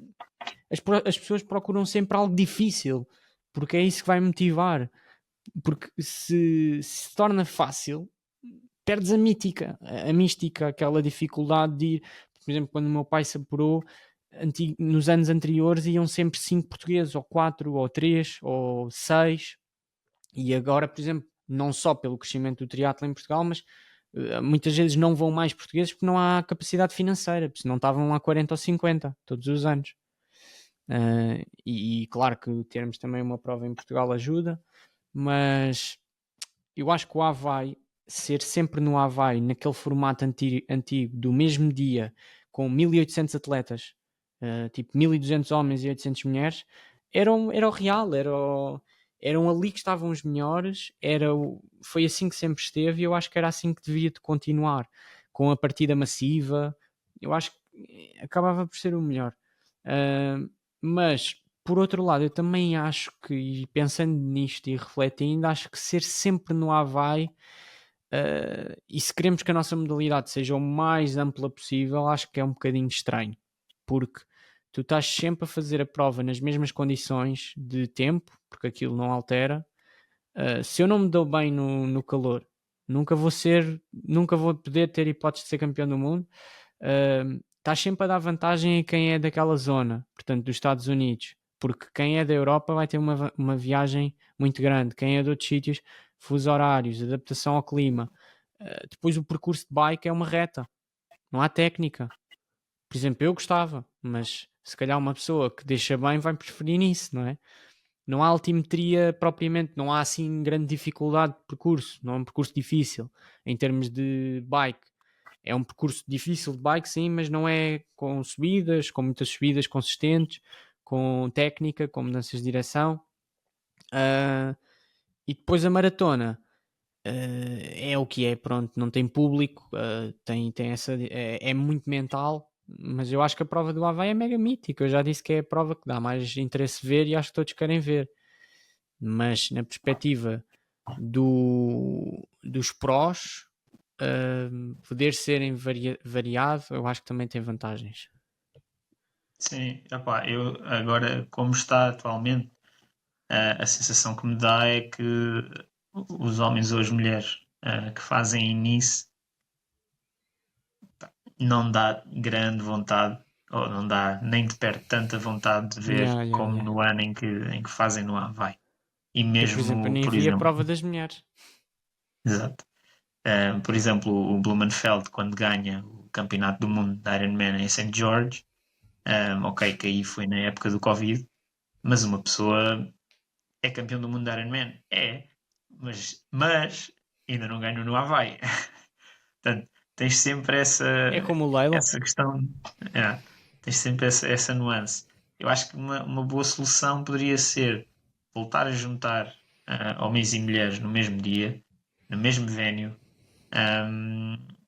as pessoas procuram sempre algo difícil, porque é isso que vai motivar. Porque se torna fácil, perdes a mítica, a mística, aquela dificuldade de ir. Por exemplo, quando o meu pai se apurou, nos anos anteriores iam sempre 5 portugueses, ou 4, ou 3, ou 6, e agora, por exemplo, não só pelo crescimento do triatlo em Portugal, mas muitas vezes não vão mais portugueses porque não há capacidade financeira, porque senão estavam lá 40 ou 50 todos os anos. E claro que termos também uma prova em Portugal ajuda, mas eu acho que o Havaí, ser sempre no Havaí, naquele formato antigo, do mesmo dia, com 1800 atletas, tipo 1200 homens e 800 mulheres, era o real, eram ali que estavam os melhores, foi assim que sempre esteve e eu acho que era assim que devia de continuar, com a partida massiva, eu acho que acabava por ser o melhor. Mas por outro lado, eu também acho que, e pensando nisto e refletindo, acho que ser sempre no Havaí, e se queremos que a nossa modalidade seja o mais ampla possível, acho que é um bocadinho estranho, porque tu estás sempre a fazer a prova nas mesmas condições de tempo, porque aquilo não altera. Se eu não me dou bem no calor, nunca vou poder ter hipótese de ser campeão do mundo. Estás sempre a dar vantagem a quem é daquela zona, portanto, dos Estados Unidos, porque quem é da Europa vai ter uma viagem muito grande, quem é de outros sítios, fuso horários, adaptação ao clima. Depois o percurso de bike é uma reta, não há técnica. Por exemplo, eu gostava, mas se calhar uma pessoa que deixa bem vai preferir nisso, não é? Não há altimetria propriamente, não há assim grande dificuldade de percurso, não é um percurso difícil em termos de bike. É um percurso difícil de bike, sim, mas não é com subidas, com muitas subidas consistentes, com técnica, com mudanças de direção. Uh, e depois a maratona é o que é, pronto, não tem público, tem essa, é muito mental, mas eu acho que a prova do Havaí é mega mítica. Eu já disse que é a prova que dá mais interesse ver e acho que todos querem ver. mas na perspectiva dos prós, poder serem variado, eu acho que também tem vantagens. Sim, epá, eu agora, como está atualmente, a sensação que me dá é que os homens ou as mulheres que fazem nisso não dá grande vontade, ou não dá nem de perto tanta vontade de ver Yeah, yeah, como yeah. no ano em que fazem no Havaí. E Eu, por exemplo, mesmo, nem por vi a exemplo, prova das mulheres. exato. Por exemplo, o Blumenfeld, quando ganha o Campeonato do Mundo da Ironman em St. George, ok, que aí foi na época do Covid, mas uma pessoa é campeão do mundo da Ironman? É, mas ainda não ganhou no Havaí. Portanto, tens sempre É como o Leilo. essa questão, é, tens sempre essa nuance. Eu acho que uma boa solução poderia ser voltar a juntar homens e mulheres no mesmo dia, no mesmo venue,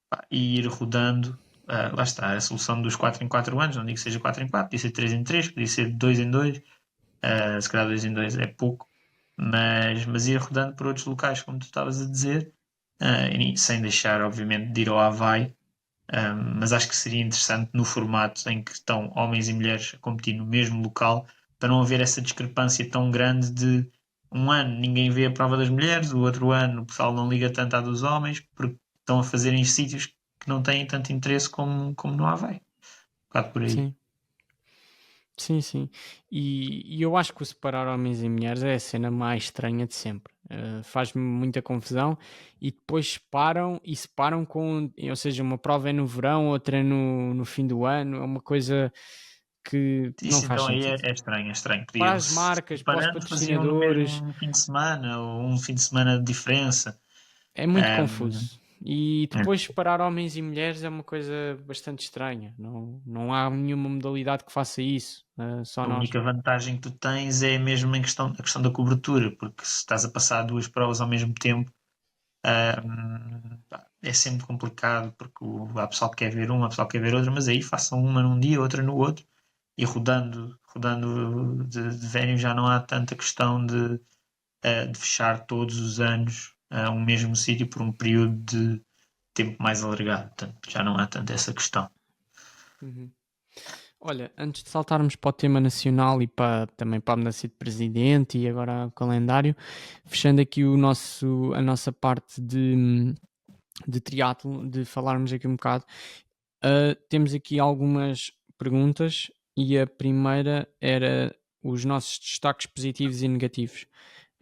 pá, e ir rodando. Lá está, a solução dos 4 em 4 anos, não digo que seja 4 em 4, podia ser 3 em 3, podia ser 2 em 2, se calhar 2 em 2 é pouco, mas ir rodando por outros locais, como tu estavas a dizer, e sem deixar, obviamente, de ir ao Havaí. Mas acho que seria interessante no formato em que estão homens e mulheres a competir no mesmo local, para não haver essa discrepância tão grande de um ano ninguém vê a prova das mulheres, o outro ano o pessoal não liga tanto à dos homens, porque estão a fazer em sítios que não têm tanto interesse como no Havaí. Um bocado por aí. Sim. Sim, sim. E eu acho que o separar homens e mulheres é a cena mais estranha de sempre. Faz-me muita confusão e depois separam com, ou seja, uma prova é no verão, outra é no fim do ano, é uma coisa que não Isso faz então aí sentido. é estranho, é estranho. Para Podiam, as marcas, para os separando, faziam no patrocinadores, mesmo fim de semana, ou um fim de semana de diferença. é muito Um, confuso. E é. depois separar homens e mulheres é uma coisa bastante estranha. Não há nenhuma modalidade que faça isso, só A nós. única vantagem que tu tens é mesmo a questão da cobertura, porque se estás a passar duas provas ao mesmo tempo, pá, é sempre complicado, porque há pessoal que quer ver uma, há pessoal que quer ver outra, mas aí façam uma num dia, outra no outro, e rodando de venue já não há tanta questão de fechar todos os anos um mesmo sítio por um período de tempo mais alargado. Portanto, já não há tanto essa questão. Uhum. Olha, antes de saltarmos para o tema nacional e também para a mudança de presidente e agora o calendário, fechando aqui a nossa parte de triatlo, de falarmos aqui um bocado, temos aqui algumas perguntas e a primeira era os nossos destaques positivos e negativos.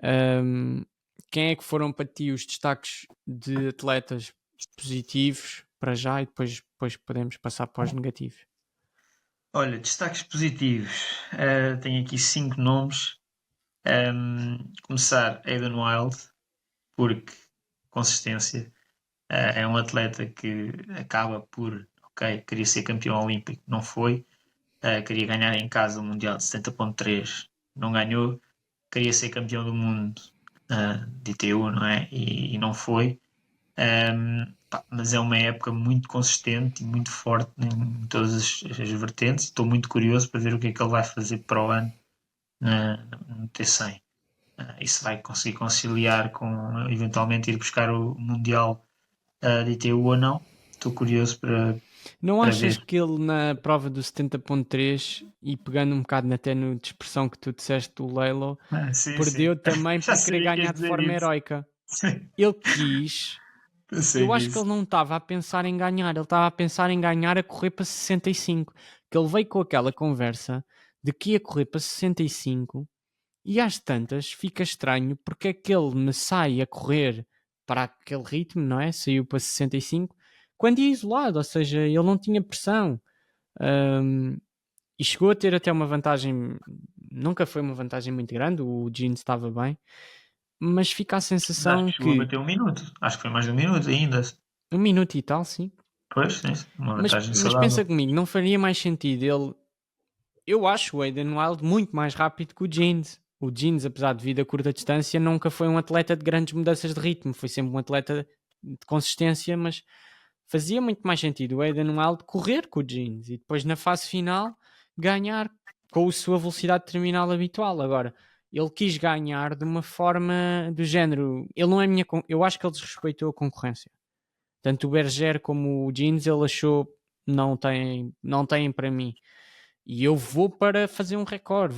Um, quem é que foram para ti os destaques de atletas positivos para já e depois podemos passar para os negativos? Olha, destaques positivos. Tenho aqui 5 nomes. Começar Aidan Wild, porque consistência. É um atleta que acaba por, ok, queria ser campeão olímpico, não foi. Queria ganhar em casa o Mundial de 70.3, não ganhou. Queria ser campeão do mundo de ITU, não é? E não foi. Pá, mas é uma época muito consistente e muito forte em todas as vertentes. Estou muito curioso para ver o que é que ele vai fazer para o ano no T100. E se vai conseguir conciliar com eventualmente ir buscar o Mundial de ITU ou não. Estou curioso Não para achas ver. que ele na prova do 70.3 e pegando um bocado até na expressão que tu disseste do Leilo, Sim, sim. perdeu também Já por querer sabia que ias ganhar de dizer forma isso. heroica? Ele quis. Eu sei Eu acho que disso. ele não estava a pensar em ganhar, ele estava a pensar em ganhar a correr para 65. Que ele veio com aquela conversa de que ia correr para 65 e às tantas fica estranho porque é que ele me sai a correr para aquele ritmo, não é? Saiu para 65 quando ia isolado, ou seja, ele não tinha pressão. Um, e chegou a ter até uma vantagem, nunca foi uma vantagem muito grande, o Gene estava bem, mas fica a Mas acho sensação que chegou a que bater 1 minuto. Acho que foi mais de 1 minuto ainda. um minuto e tal, sim. Pois, sim, uma vantagem Mas pensa saudável. comigo, não faria mais sentido ele. Eu acho o Aiden Wild muito mais rápido que o Jeans. O Jeans, apesar de vida a curta distância, nunca foi um atleta de grandes mudanças de ritmo. Foi sempre um atleta de consistência, mas fazia muito mais sentido o Aiden Wild correr com o Jeans e depois na fase final ganhar com a sua velocidade terminal habitual. Agora, ele quis ganhar de uma forma do género. Ele não é eu acho que ele desrespeitou a concorrência. Tanto o Berger como o Jeans, ele achou não têm para mim. E eu vou para fazer um recorde,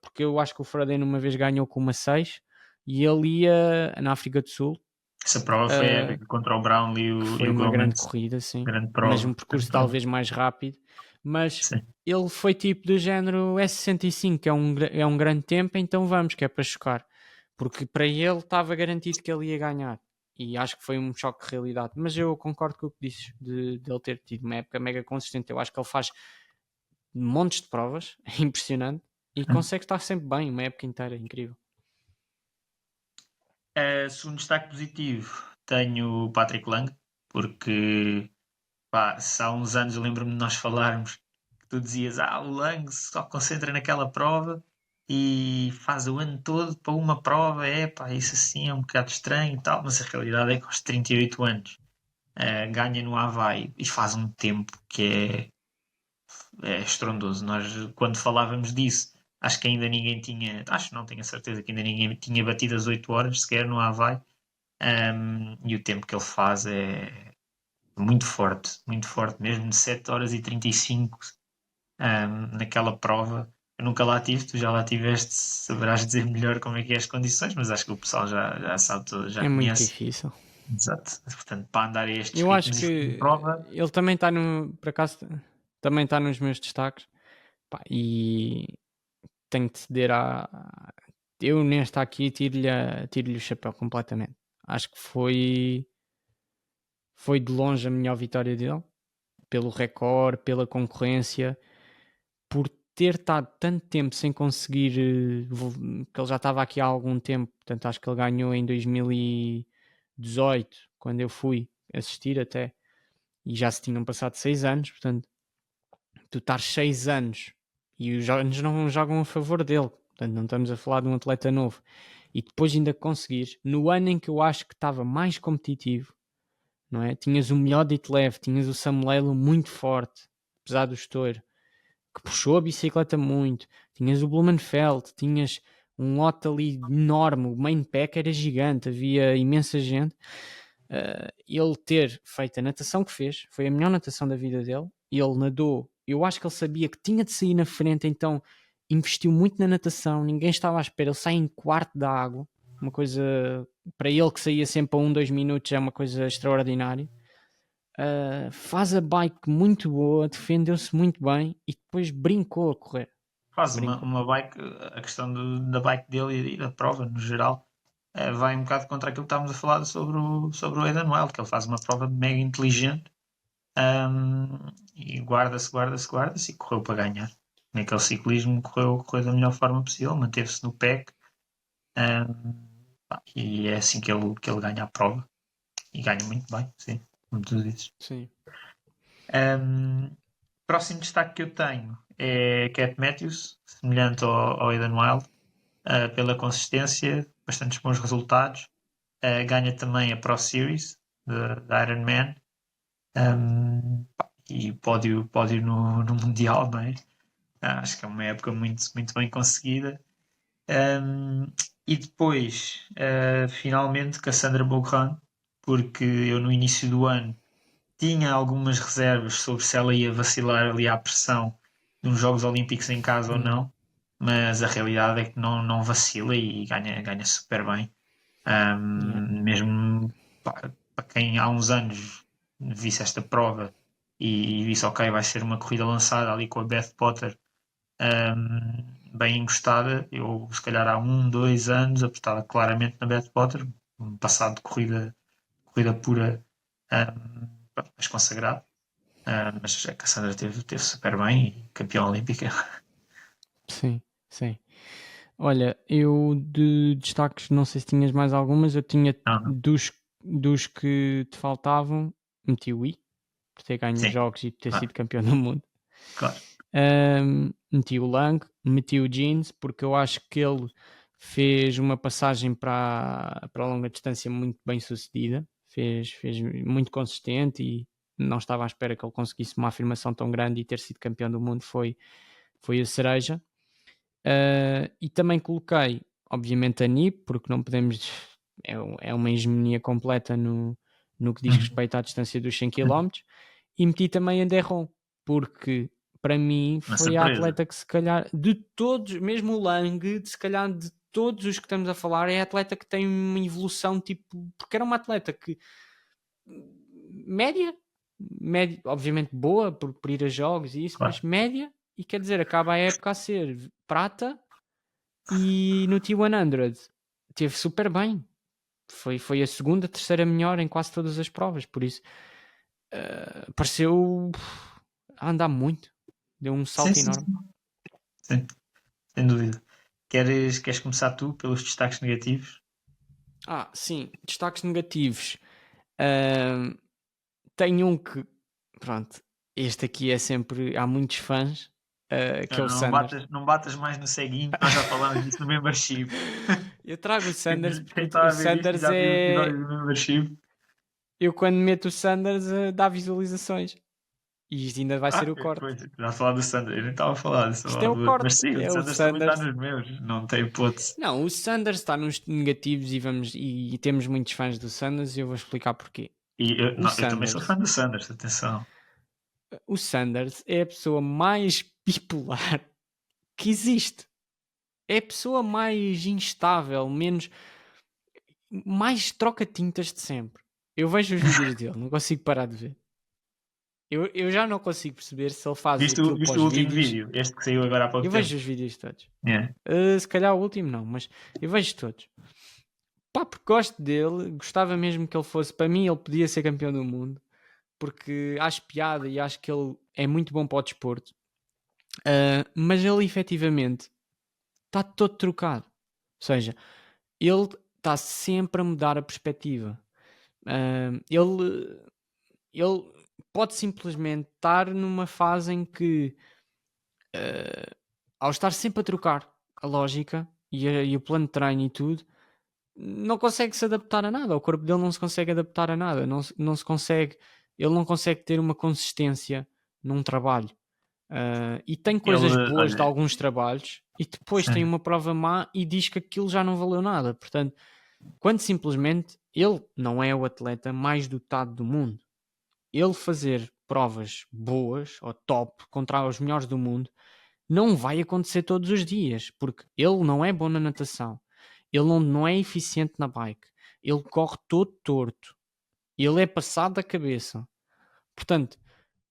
porque eu acho que o Frodeno uma vez ganhou com uma 6 e ele ia na África do Sul, Essa prova foi épica contra o Brownlee que e foi o uma grande Gomez. corrida, sim, Grande mas um prova. percurso talvez mais rápido. Mas Sim. ele foi tipo do género S65, que é um grande tempo, então vamos, que é para chocar. Porque para ele estava garantido que ele ia ganhar. E acho que foi um choque de realidade. Mas eu concordo com o que dizes, de ele ter tido uma época mega consistente. Eu acho que ele faz montes de provas, é impressionante, e consegue estar sempre bem, uma época inteira, incrível. Segundo destaque positivo, tenho o Patrick Lang, porque pá, se há uns anos eu lembro-me de nós falarmos que tu dizias, o Lang só concentra naquela prova e faz o ano todo para uma prova, pá, isso assim é um bocado estranho e tal, mas a realidade é que aos 38 anos ganha no Havaí e faz um tempo que é estrondoso. Nós, quando falávamos disso, acho que ainda ninguém tinha, acho não tenho a certeza que ainda ninguém tinha batido as 8 horas sequer no Havaí. E o tempo que ele faz é muito forte mesmo, de 7 horas e 35 naquela prova. Eu nunca lá tive, tu já lá tiveste, saberás dizer melhor como é que é as condições, mas acho que o pessoal já sabe, já É muito conhece. difícil. Exato. Portanto, para andar a estes Eu acho ritmos e que fazer prova, ele também está no, por acaso, também está nos meus destaques. Pá, e tenho de ceder eu nesta aqui tiro-lhe o chapéu completamente. Acho que foi de longe a melhor vitória dele, pelo recorde, pela concorrência, por ter estado tanto tempo sem conseguir, que ele já estava aqui há algum tempo, portanto acho que ele ganhou em 2018, quando eu fui assistir até, e já se tinham passado 6 anos, portanto, tu estás 6 anos e os anos não jogam a favor dele, portanto não estamos a falar de um atleta novo, e depois ainda conseguires, no ano em que eu acho que estava mais competitivo, não é? Tinhas o melhor Ditlev, tinhas o Samuelo muito forte, apesar do estouro, que puxou a bicicleta muito, tinhas o Blumenfeld, tinhas um lote ali enorme, o main pack era gigante, havia imensa gente. Ele ter feito a natação que fez, foi a melhor natação da vida dele, ele nadou, eu acho que ele sabia que tinha de sair na frente, então investiu muito na natação, ninguém estava à espera, ele sai em quarto da água, uma coisa, para ele que saía sempre a 2 minutos, é uma coisa extraordinária. Faz a bike muito boa, defendeu-se muito bem e depois brincou a correr. faz Brincou. uma bike, a questão da bike dele e da prova no geral, vai um bocado contra aquilo que estávamos a falar sobre o Aidan Wild, que ele faz uma prova mega inteligente e guarda-se e correu para ganhar. Naquele ciclismo correu da melhor forma possível, manteve-se no pack e é assim que ele ganha a prova e ganha muito bem, sim, como tu dizes. Sim. Próximo destaque que eu tenho é Cat Matthews, semelhante ao Aidan Wild, pela consistência, bastantes bons resultados. Ganha também a Pro Series da Ironman e pódio no Mundial, não é? Acho que é uma época muito, muito bem conseguida. E depois, finalmente, Cassandra Bogrand, porque eu no início do ano tinha algumas reservas sobre se ela ia vacilar ali à pressão de uns Jogos Olímpicos em casa ou não, mas a realidade é que não vacila e ganha super bem. Yeah. Mesmo para quem há uns anos visse esta prova e disse ok, vai ser uma corrida lançada ali com a Beth Potter bem encostada, eu se calhar há 2 anos apostava claramente na Beth Potter, um passado de corrida pura, mais consagrado. Mas a Cassandra teve super bem e campeã olímpica. Sim, sim. Olha, eu de destaques, não sei se tinhas mais algumas, eu tinha Não, não. dos que te faltavam, meti o I, por ter ganho os Sim, jogos e por ter claro, sido campeão do mundo. claro. Meti o Lang, meti o Jeans, porque eu acho que ele fez uma passagem para a longa distância muito bem sucedida, fez muito consistente e não estava à espera que ele conseguisse uma afirmação tão grande e ter sido campeão do mundo foi a cereja. E também coloquei obviamente a NIP, porque não podemos, é uma hegemonia completa no que diz respeito à distância dos 100 km, e meti também a Derron, porque para mim Uma foi a surpresa. atleta que se calhar, de todos, mesmo o Lang, se calhar de todos os que estamos a falar, é a atleta que tem uma evolução tipo, porque era uma atleta que média, obviamente boa por ir a jogos e isso, Claro. mas média, e quer dizer, acaba a época a ser prata, e no T100 teve super bem. Foi a segunda, terceira melhor em quase todas as provas, por isso pareceu a andar muito, deu um Sim, salto sim, enorme. sim. Sim, sem dúvida. Queres começar tu pelos destaques negativos? Sim, destaques negativos. Ahm, Tem um que, pronto, este aqui é sempre, há muitos fãs, que é o Sanders. Não batas mais no ceguinho, nós já falámos disso no membership. Eu trago o Sanders Quem porque está o a ver isto e Sanders já viu o é. episódio do membership. Eu quando meto o Sanders dá visualizações. E isto ainda vai ser o corte. Pois, já a falar do Sanders, eu nem estava a falar, só Isto é o do outro. Mas corte. sim, o É o Sanders também está Sanders. nos meus, não tem hipótese. Não, o Sanders está nos negativos e temos muitos fãs do Sanders e eu vou explicar porquê. E O eu também sou Sanders, fã do Sanders, atenção. o Sanders é a pessoa mais bipolar que existe. É a pessoa mais instável, mais troca tintas de sempre. Eu vejo os vídeos dele, não consigo parar de ver. Eu já não consigo perceber se ele faz aquilo para Viste o os último vídeos. vídeo? Este que saiu agora há pouco Eu tempo. vejo os vídeos todos. Yeah. Se calhar o último não, mas eu vejo todos. Pá, porque gosto dele, gostava mesmo que ele fosse. Para mim, ele podia ser campeão do mundo, porque acho piada e acho que ele é muito bom para o desporto. Mas ele efetivamente está todo trocado. Ou seja, ele está sempre a mudar a perspectiva. Ele pode simplesmente estar numa fase em que, ao estar sempre a trocar a lógica e o plano de treino e tudo, não consegue se adaptar a nada. O corpo dele não se consegue adaptar a nada. Não se consegue, ele não consegue ter uma consistência num trabalho. E tem coisas Ele, boas de olha, alguns trabalhos e depois tem sim. uma prova má e diz que aquilo já não valeu nada. Portanto, quando simplesmente ele não é o atleta mais dotado do mundo, ele fazer provas boas ou top contra os melhores do mundo não vai acontecer todos os dias, porque ele não é bom na natação, ele não é eficiente na bike, ele corre todo torto, ele é passado da cabeça. Portanto,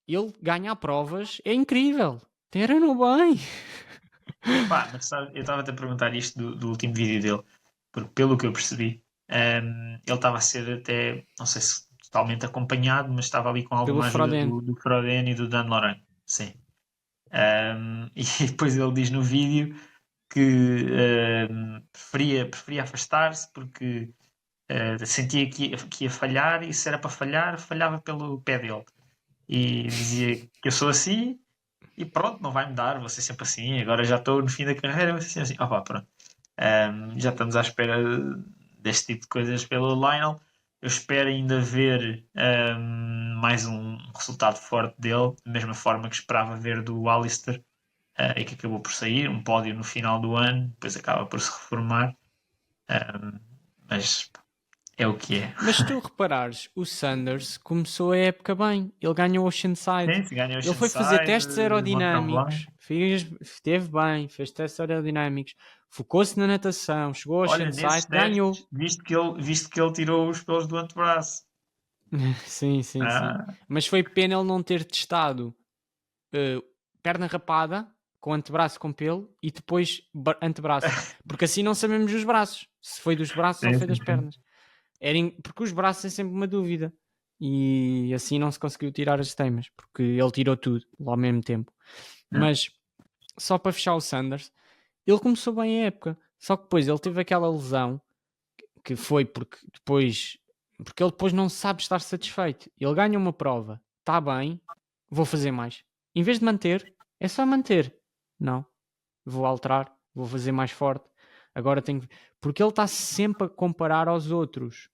ele ganhar provas é incrível. Treina bem. Pá, mas sabe, eu estava a perguntar isto do último vídeo dele, porque pelo que eu percebi, ele estava a ser até, não sei se totalmente acompanhado, mas estava ali com Pelo alguma ajuda Froden. do Froden e do Dan Laurent. Sim. E depois ele diz no vídeo que preferia afastar-se porque sentia que ia falhar e se era para falhar, falhava pelo pé dele. E dizia que eu sou assim e pronto, não vai mudar, vou ser sempre assim. Agora já estou no fim da carreira, vou ser sempre assim. Opa, pronto. Já estamos à espera deste tipo de coisas pelo Lionel. Eu espero ainda ver mais um resultado forte dele, da mesma forma que esperava ver do Alistair, e que acabou por sair, um pódio no final do ano, depois acaba por se reformar. Mas é o que é. Mas se tu reparares, o Sanders começou a época bem. Ele ganhou o Oceanside. Sim, se ganha o Ele foi fazer Oceanside, testes Mont Tremblant. aerodinâmicos. Esteve bem, fez testes aerodinâmicos. Focou-se na natação. Chegou ao Olha, nesses Oceanside, ganhou. testes, visto que ele tirou os pelos do antebraço. Sim, sim, sim. Ah, Mas foi pena ele não ter testado eh, perna rapada, com antebraço com pelo, e depois antebraço. Porque assim não sabemos os braços. Se foi dos braços ou sim, foi sim, das sim. pernas. Porque os braços é sempre uma dúvida. E assim não se conseguiu tirar as temas, porque ele tirou tudo lá ao mesmo tempo. Ah, Mas só para fechar o Sanders, ele começou bem a época. Só que depois ele teve aquela lesão que foi porque ele depois não sabe estar satisfeito. Ele ganha uma prova, está bem, vou fazer mais. Em vez de manter, é só manter. Não, vou alterar, vou fazer mais forte. Agora tenho. Porque ele está sempre a comparar aos outros.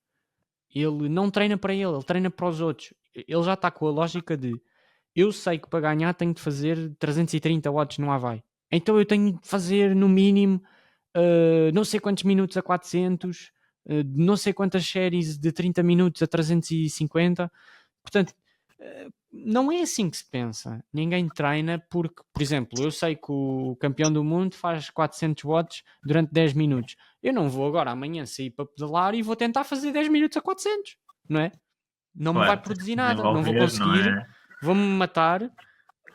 Ele não treina para ele treina para os outros. Ele já está com a lógica de eu sei que para ganhar tenho de fazer 330 watts no Havaí. Então eu tenho de fazer no mínimo não sei quantos minutos a 400, não sei quantas séries de 30 minutos a 350. Portanto, não é assim que se pensa. Ninguém treina porque, por exemplo, eu sei que o campeão do mundo faz 400 watts durante 10 minutos. Eu não vou agora amanhã sair para pedalar e vou tentar fazer 10 minutos a 400, não é? Não me vai Claro, tens produzir que nada, não vou desenvolver, não conseguir, é? vou-me matar,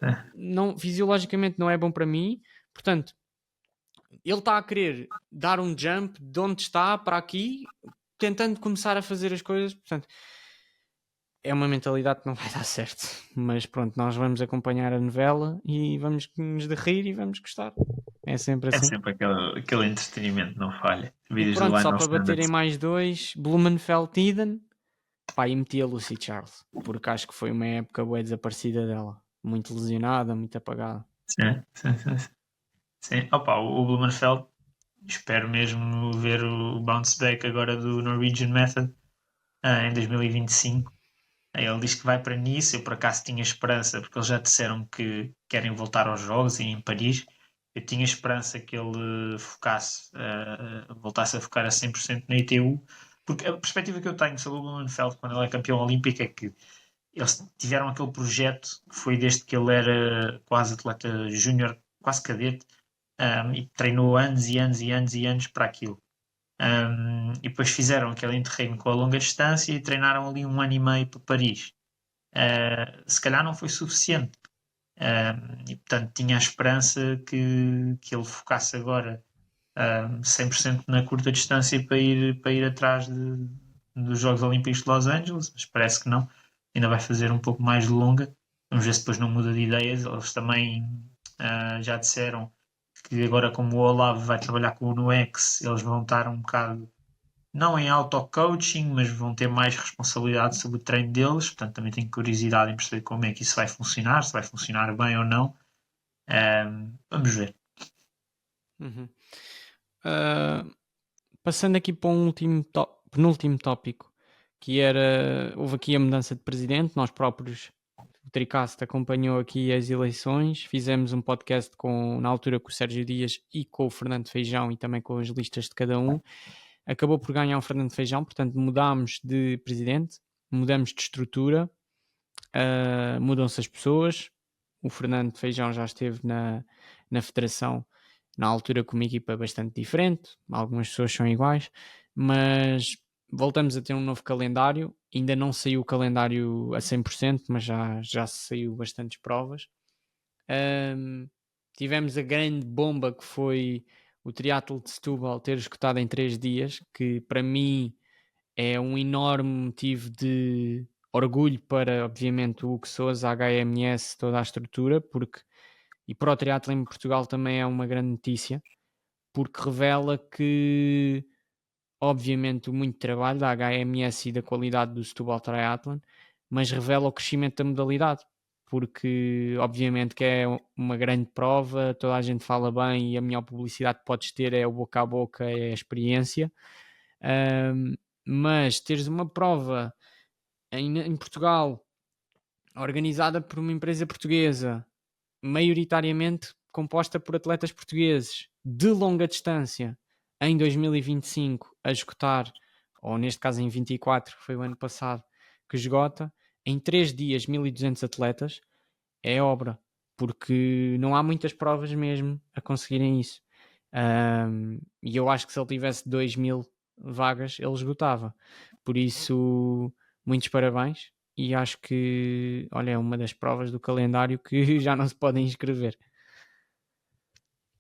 É, não, fisiologicamente não é bom para mim. Portanto, ele está a querer dar um jump de onde está para aqui, tentando começar a fazer as coisas. Portanto, é uma mentalidade que não vai dar certo. Mas pronto, nós vamos acompanhar a novela e vamos nos de rir e vamos gostar. É sempre é assim. sempre aquele entretenimento, não falha. E Vídeos do pronto, só Lionel para baterem Sanders. mais dois, Blumenfeld Eden, pá, e meti a Lucy Charles, porque acho que foi uma época boa desaparecida dela. Muito lesionada, muito apagada. Sim, sim, sim. Sim. Opa, o Blumenfeld, espero mesmo ver o bounce back agora do Norwegian Method em 2025. Ele diz que vai para Nice. Eu por acaso tinha esperança, porque eles já disseram que querem voltar aos Jogos e em Paris. Eu tinha esperança que ele voltasse a focar a 100% na ITU, porque a perspectiva que eu tenho sobre o Blumenfeld quando ele é campeão olímpico é que eles tiveram aquele projeto que foi desde que ele era quase atleta júnior, quase cadete, e treinou anos e anos e anos e anos para aquilo. E depois fizeram aquele interregno com a longa distância e treinaram ali um ano e meio para Paris. Se calhar não foi suficiente. E portanto tinha a esperança que ele focasse agora 100% na curta distância para ir atrás dos Jogos Olímpicos de Los Angeles, mas parece que não. Ainda vai fazer um pouco mais de longa. Vamos ver se depois não muda de ideias. Eles também já disseram que agora, como o Olavo vai trabalhar com o NUEX, eles vão estar um bocado, não em auto-coaching, mas vão ter mais responsabilidade sobre o treino deles. Portanto, também tenho curiosidade em perceber como é que isso vai funcionar, se vai funcionar bem ou não. Vamos ver. Uhum. Uh, Passando aqui para um penúltimo tópico, que era, houve aqui a mudança de presidente, nós próprios, o Tricast acompanhou aqui as eleições, fizemos um podcast na altura com o Sérgio Dias e com o Fernando Feijão e também com as listas de cada um. Acabou por ganhar o Fernando Feijão, portanto mudámos de presidente, mudamos de estrutura, mudam-se as pessoas. O Fernando Feijão já esteve na federação na altura com uma equipa bastante diferente, algumas pessoas são iguais, mas voltamos a ter um novo calendário. Ainda não saiu o calendário a 100%, mas já saiu bastantes provas. Tivemos a grande bomba que foi o triatlo de Setúbal ter escutado em 3 dias, que para mim é um enorme motivo de orgulho para, obviamente, o Hugo Sousa, a HMS, toda a estrutura, e para o triatlo em Portugal também é uma grande notícia, porque revela que, obviamente, o muito trabalho da HMS e da qualidade do Setúbal Triathlon, mas revela o crescimento da modalidade, porque, obviamente, que é uma grande prova, toda a gente fala bem e a melhor publicidade que podes ter é o boca a boca, é a experiência. Mas teres uma prova em Portugal organizada por uma empresa portuguesa, maioritariamente composta por atletas portugueses de longa distância, em 2025 a esgotar, ou neste caso em 24, que foi o ano passado que esgota, em 3 dias 1200 atletas, é obra, porque não há muitas provas mesmo a conseguirem isso. E eu acho que se ele tivesse 2000 vagas, ele esgotava. Por isso, muitos parabéns. E acho que, olha, é uma das provas do calendário que já não se podem inscrever.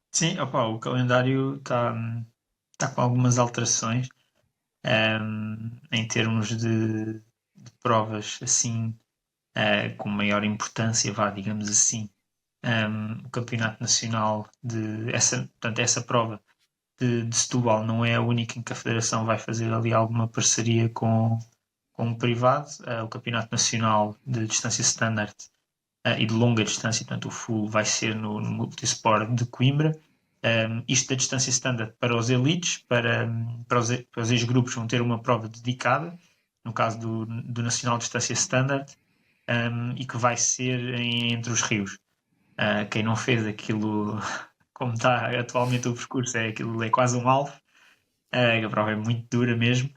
Sim, opa, o calendário está com algumas alterações em termos de provas assim com maior importância, vá, digamos assim. O Campeonato Nacional portanto, essa prova de Setúbal não é a única em que a Federação vai fazer ali alguma parceria com um privado. O Campeonato Nacional de Distância Standard e de longa distância, portanto o full vai ser no Multisport de Coimbra. Isto da distância standard para os elites, para os ex-grupos vão ter uma prova dedicada, no caso do Nacional de Distância Standard, e que vai ser entre os rios. Quem não fez aquilo como está atualmente o percurso, aquilo é quase um alvo. A prova é muito dura mesmo,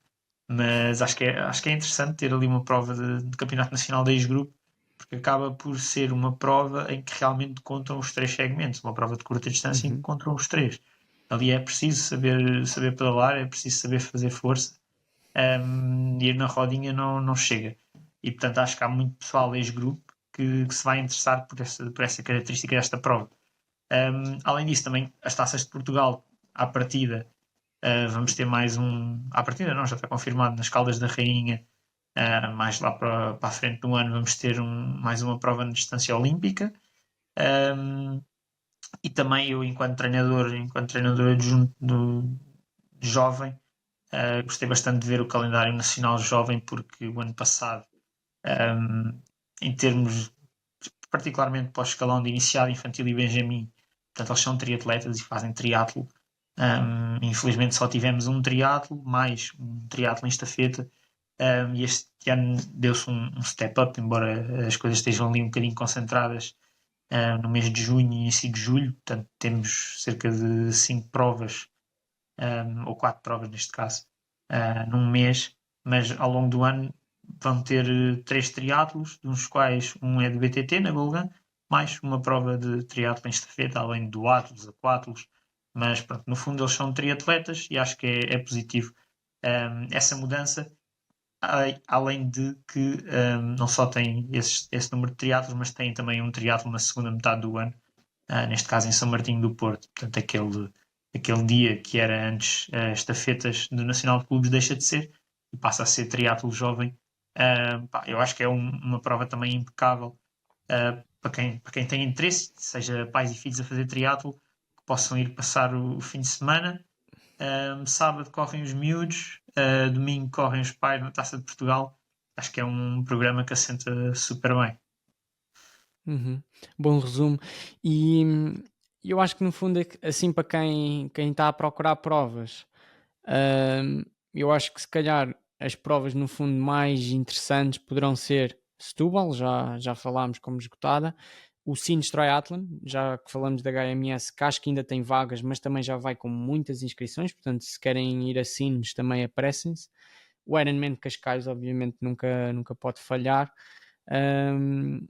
mas acho que é interessante ter ali uma prova de campeonato nacional de ex-grupo, porque acaba por ser uma prova em que realmente contam os três segmentos, uma prova de curta distância em que Uhum. contam os três. Ali é preciso saber pedalar, é preciso saber fazer força, ir na rodinha não chega. E portanto acho que há muito pessoal ex-grupo que se vai interessar por essa característica desta prova. Além disso, também as taças de Portugal, à partida, vamos ter mais um. À partida, não, já está confirmado nas Caldas da Rainha. Mais lá para a frente do ano, vamos ter mais uma prova de distância olímpica. Um, e também eu, enquanto treinador adjunto de jovem, gostei bastante de ver o calendário nacional jovem, porque o ano passado, um, em termos, particularmente para o escalão de iniciado, infantil e benjamin, portanto, eles são triatletas e fazem triatlo. Infelizmente só tivemos um triatlo, mais um triatlo em estafeta, e este ano deu-se um step up, embora as coisas estejam ali um bocadinho concentradas no mês de junho e início de julho, portanto temos cerca de 5 provas, ou 4 provas neste caso, num mês, mas ao longo do ano vão ter 3 triatlos, dos quais um é de BTT na Golgan, mais uma prova de triatlo em estafeta, além do atlos, aquatlos, mas pronto, no fundo eles são triatletas e acho que é positivo essa mudança, além de que não só tem esse número de triatlos, mas tem também um triatlo na segunda metade do ano, neste caso em São Martinho do Porto, portanto aquele dia que era antes estafetas do Nacional de Clubes deixa de ser e passa a ser triatlo jovem. Eu acho que é uma prova também impecável para quem tem interesse, seja pais e filhos a fazer triatlo, que possam ir passar o fim de semana. Sábado correm os miúdos, domingo correm os pais na Taça de Portugal. Acho que é um programa que assenta super bem. Uhum. Bom resumo. E eu acho que no fundo, assim para quem está a procurar provas, eu acho que se calhar as provas no fundo mais interessantes poderão ser Setúbal, já falámos como esgotada, o Sines Triathlon, já que falamos da HMS, que acho que ainda tem vagas, mas também já vai com muitas inscrições, portanto se querem ir a Sines também apressem-se. O Ironman de Cascais obviamente nunca pode falhar,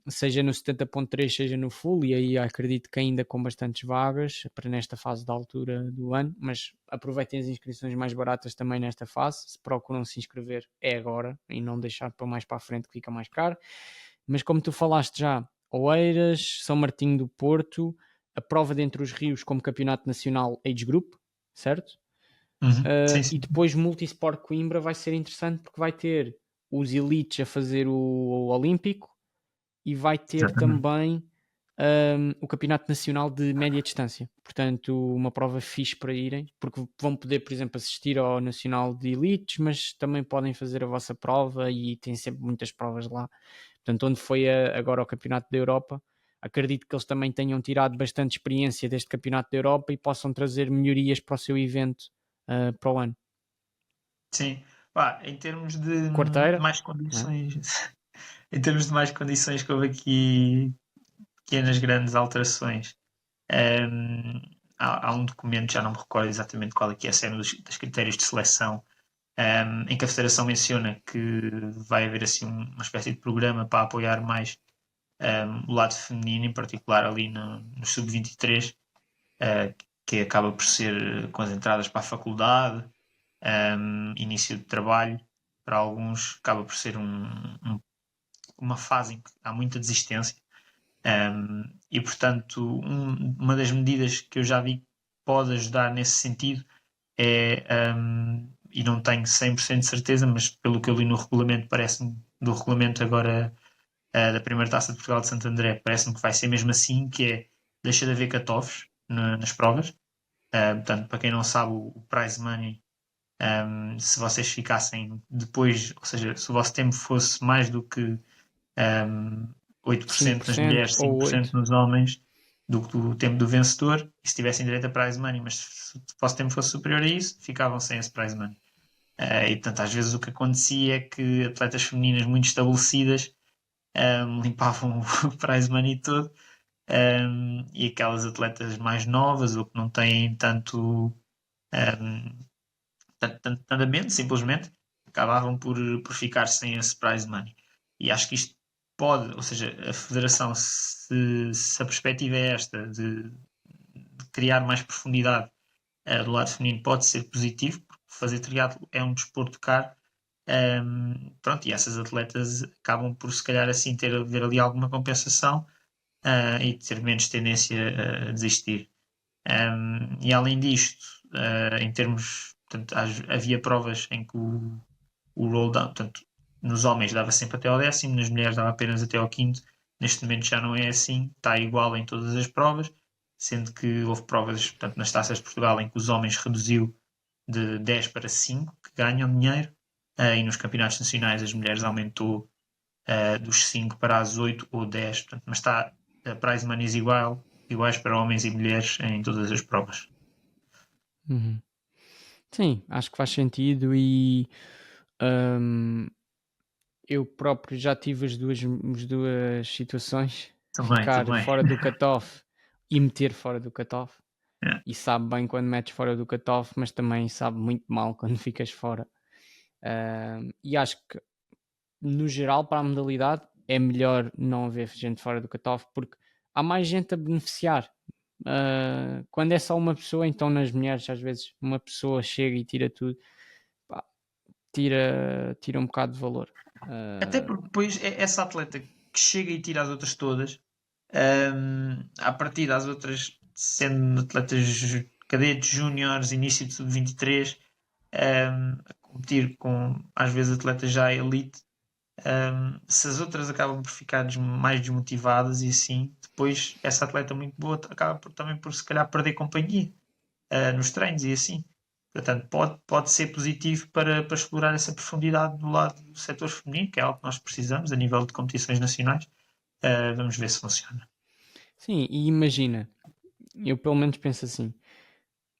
seja no 70.3, seja no full, e aí acredito que ainda com bastantes vagas para nesta fase da altura do ano, mas aproveitem as inscrições mais baratas também nesta fase. Se procuram se inscrever é agora e não deixar para mais para a frente que fica mais caro. Mas como tu falaste já, Oeiras, São Martinho do Porto, a prova de Entre os Rios como campeonato nacional Age Group, certo? Sim, E sim. depois Multisport Coimbra vai ser interessante porque vai ter os elites a fazer o Olímpico e vai ter Exatamente. também o Campeonato Nacional de Média Distância. Portanto, uma prova fixe para irem, porque vão poder, por exemplo, assistir ao Nacional de Elites, mas também podem fazer a vossa prova e tem sempre muitas provas lá. Portanto, onde foi agora o Campeonato da Europa, acredito que eles também tenham tirado bastante experiência deste Campeonato da Europa e possam trazer melhorias para o seu evento para o ano. Sim. Pá, em termos de Quarteira, mais não é? condições, em termos de mais condições que houve aqui pequenas grandes alterações. Um, há um documento, já não me recordo exatamente qual é que é, se é dos critérios de seleção, em que a Federação menciona que vai haver assim uma espécie de programa para apoiar mais o lado feminino, em particular ali no sub-23, que acaba por ser com as entradas para a faculdade, início de trabalho, para alguns acaba por ser uma fase em que há muita desistência. E portanto, uma das medidas que eu já vi que pode ajudar nesse sentido é, e não tenho 100% de certeza, mas pelo que eu li no regulamento, parece-me, do regulamento agora da primeira Taça de Portugal de Santo André, parece-me que vai ser mesmo assim, que é, deixa de haver cut-offs nas provas. Portanto, para quem não sabe, o prize money, se vocês ficassem depois, ou seja, se o vosso tempo fosse mais do que um, 8% nas 5% mulheres, ou 5% 8%. nos homens, do tempo do vencedor, e se tivessem direito a prize money, mas se o vosso tempo fosse superior a isso, ficavam sem esse prize money. E portanto, às vezes o que acontecia é que atletas femininas muito estabelecidas limpavam o prize money todo, e aquelas atletas mais novas ou que não têm um, tanto andamento, simplesmente acabavam por ficar sem esse prize money. E acho que isto pode, ou seja, a federação, se a perspectiva é esta de criar mais profundidade do lado feminino, pode ser positivo, porque fazer triatlo é um desporto caro. Pronto, e essas atletas acabam por, se calhar, assim, haver ali alguma compensação e ter menos tendência a desistir. E além disto, em termos, portanto, havia provas em que o roll down, portanto, nos homens dava sempre até ao 10º, nas mulheres dava apenas até ao 5º. Neste momento já não é assim, está igual em todas as provas, sendo que houve provas, portanto, nas taças de Portugal em que os homens reduziu de 10 para 5, que ganham dinheiro, e nos campeonatos nacionais as mulheres aumentou dos 5 para as 8 ou 10, portanto, mas está a prize money iguais para homens e mulheres em todas as provas. Uhum. Sim, acho que faz sentido e eu próprio já tive as duas situações, ficar Também. fora do cutoff e meter fora do cutoff. Yeah. E sabe bem quando metes fora do cutoff, mas também sabe muito mal quando ficas fora. E acho que, no geral, para a modalidade, é melhor não haver gente fora do cutoff, porque há mais gente a beneficiar. Quando é só uma pessoa, então nas mulheres, às vezes, uma pessoa chega e tira tudo, pá, tira um bocado de valor. Até porque depois essa atleta que chega e tira as outras todas, a partir das outras, sendo atletas cadetes, júniores, início de sub-23, a competir com às vezes atletas já elite, se as outras acabam por ficar mais desmotivadas e assim, depois essa atleta muito boa acaba também por se calhar perder companhia nos treinos e assim. Portanto, pode ser positivo para explorar essa profundidade do lado do setor feminino, que é algo que nós precisamos a nível de competições nacionais. Vamos ver se funciona. Sim, e imagina, eu pelo menos penso assim,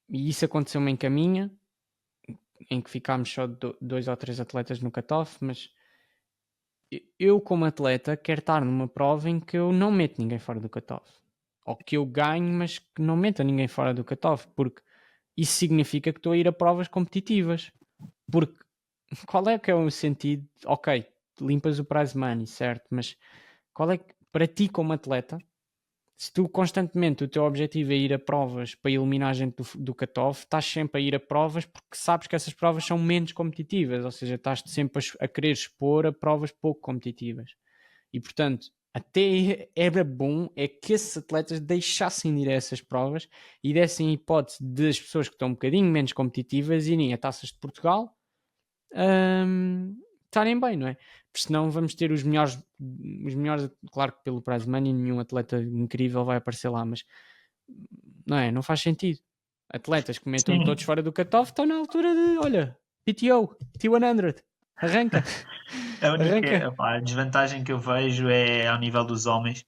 e isso aconteceu-me em Caminha, em que ficámos só 2 ou 3 atletas no cutoff, mas eu como atleta quero estar numa prova em que eu não meto ninguém fora do cutoff, ou que eu ganho, mas que não meta ninguém fora do cutoff, porque isso significa que estou a ir a provas competitivas. Porque qual é que é o sentido? Ok, limpas o prize money, certo, mas qual é que, para ti como atleta, se tu constantemente o teu objetivo é ir a provas para eliminar a gente do cutoff, estás sempre a ir a provas porque sabes que essas provas são menos competitivas, ou seja, estás sempre a querer expor a provas pouco competitivas. E portanto, até era bom é que esses atletas deixassem de ir a essas provas e dessem a hipótese das pessoas que estão um bocadinho menos competitivas irem a taças de Portugal estarem bem, não é? Porque senão vamos ter os melhores, claro que pelo prize money nenhum atleta incrível vai aparecer lá, mas não é? Não faz sentido. Atletas que metam Sim, todos fora do cutoff estão na altura de, olha, PTO, T100, arranca, a única arranca. opá, a desvantagem que eu vejo é ao nível dos homens,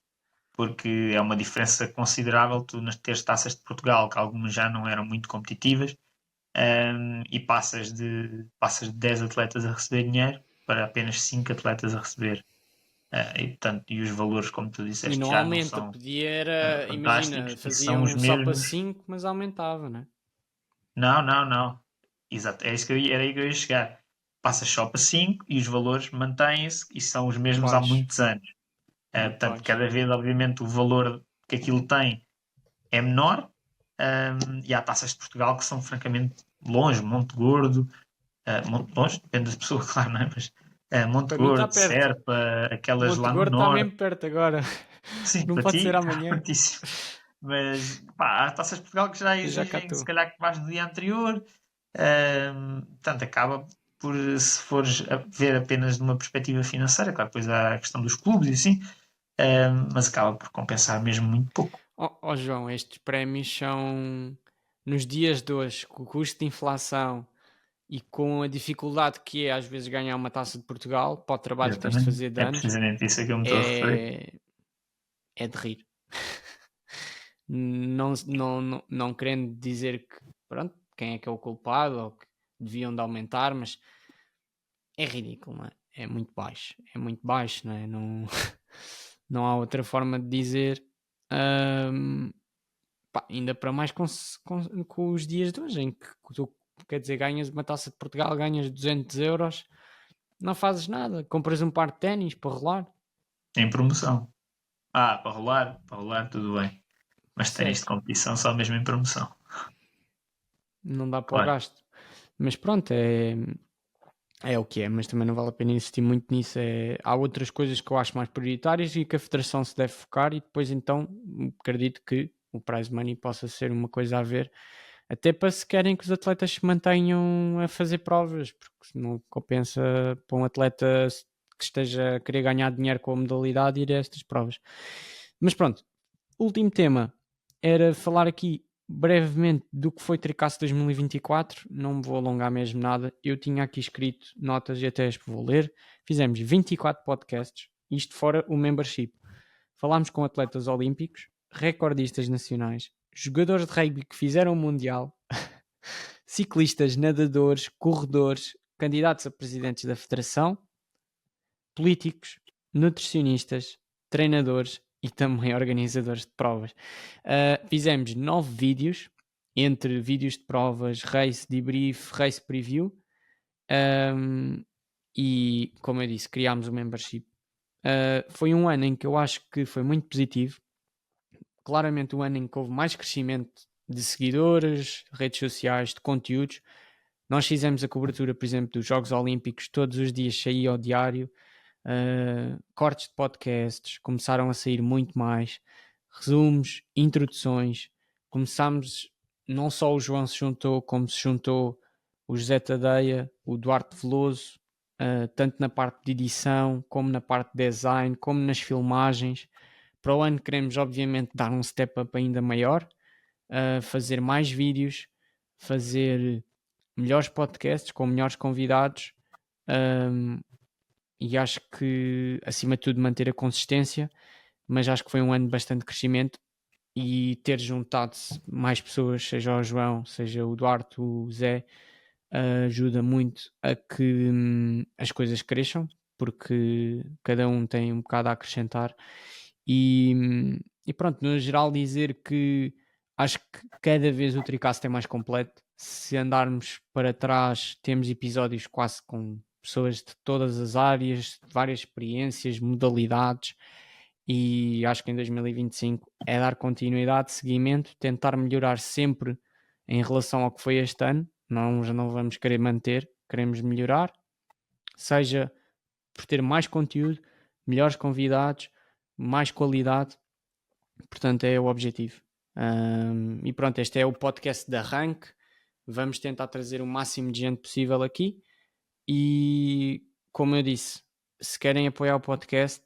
porque é uma diferença considerável tu nas teres taças de Portugal, que algumas já não eram muito competitivas, e passas de 10 atletas a receber dinheiro para apenas 5 atletas a receber. E os valores, como tu E disseste, não já não aumenta, são podia era, imagina, fantásticos e são os faziam só para mesmos. 5, mas aumentava, né? Não. Exato, é isso que era aí que eu ia chegar. Passas só para 5 e os valores mantêm-se e são os mesmos há Baixo, muitos anos. muito Portanto, baixo. cada vez, obviamente, o valor que aquilo tem é menor. E há taças de Portugal que são francamente longe, Monte Gordo, Monte longe, depende da pessoa, claro, não é? Mas Monte Para mim está Gordo, perto. Serpa, aquelas Monte lá no Gordo está norte. mesmo perto agora. Sim, Não para pode ti ser está amanhã. pertíssimo. Mas pá, há taças de Portugal que já Já cá exigem, se estou. calhar, que vais no dia anterior. Portanto, acaba por, se fores a ver apenas de uma perspectiva financeira, claro, depois há a questão dos clubes e assim, mas acaba por compensar mesmo muito pouco. João, estes prémios são nos dias de hoje, com o custo de inflação e com a dificuldade que é às vezes ganhar uma taça de Portugal para o trabalho que tens de Exatamente. fazer de É anos, precisamente isso a que eu me estou a referir. é, é de rir. Não querendo dizer que, pronto, quem é que é o culpado ou que deviam de aumentar, mas é ridículo, não é? É muito baixo, não é? Não, não há outra forma de dizer. Ahm, pá, ainda para mais com os dias de hoje, em que tu, quer dizer, ganhas uma taça de Portugal, ganhas 200 euros, não fazes nada, compras um par de ténis para rolar, Em promoção. Para rolar, tudo bem. Mas ténis de percebes? competição só mesmo em promoção. Não dá para o Claro. gasto. Mas pronto, é o que é, mas também não vale a pena investir muito nisso. Há outras coisas que eu acho mais prioritárias e que a Federação se deve focar, e depois então acredito que o prize money possa ser uma coisa a ver, até para se querem que os atletas se mantenham a fazer provas, porque não compensa para um atleta que esteja a querer ganhar dinheiro com a modalidade ir a estas provas. Mas pronto, último tema era falar aqui brevemente do que foi Tricast 2024. Não me vou alongar mesmo nada. Eu tinha aqui escrito notas e até as vou ler. Fizemos 24 podcasts, isto fora o membership. Falámos com atletas olímpicos, recordistas nacionais, jogadores de rugby que fizeram o Mundial, ciclistas, nadadores, corredores, candidatos a presidentes da federação, políticos, nutricionistas, treinadores e também organizadores de provas. Fizemos 9 vídeos, entre vídeos de provas, race debrief, race preview, e como eu disse, criámos o membership. Foi um ano em que eu acho que foi muito positivo, claramente um ano em que houve mais crescimento de seguidores, redes sociais, de conteúdos. Nós fizemos a cobertura, por exemplo, dos Jogos Olímpicos, todos os dias saía ao diário. Cortes de podcasts começaram a sair muito mais, resumos, introduções. Começámos, não só o João se juntou, como se juntou o José Tadeia, o Duarte Veloso, tanto na parte de edição, como na parte de design, como nas filmagens. Para o ano queremos, obviamente, dar um step up ainda maior, fazer mais vídeos, fazer melhores podcasts com melhores convidados. E acho que, acima de tudo, manter a consistência, mas acho que foi um ano de bastante crescimento, e ter juntado-se mais pessoas, seja o João, seja o Duarte, o Zé, ajuda muito a que as coisas cresçam, porque cada um tem um bocado a acrescentar. E pronto, no geral, dizer que acho que cada vez o Tricast é mais completo. Se andarmos para trás, temos episódios quase com pessoas de todas as áreas, várias experiências, modalidades, e acho que em 2025 é dar continuidade, seguimento, tentar melhorar sempre em relação ao que foi este ano. Não, já não vamos querer manter, queremos melhorar, seja por ter mais conteúdo, melhores convidados, mais qualidade. Portanto, é o objetivo. E pronto, este é o podcast de arranque. Vamos tentar trazer o máximo de gente possível aqui. E como eu disse, se querem apoiar o podcast,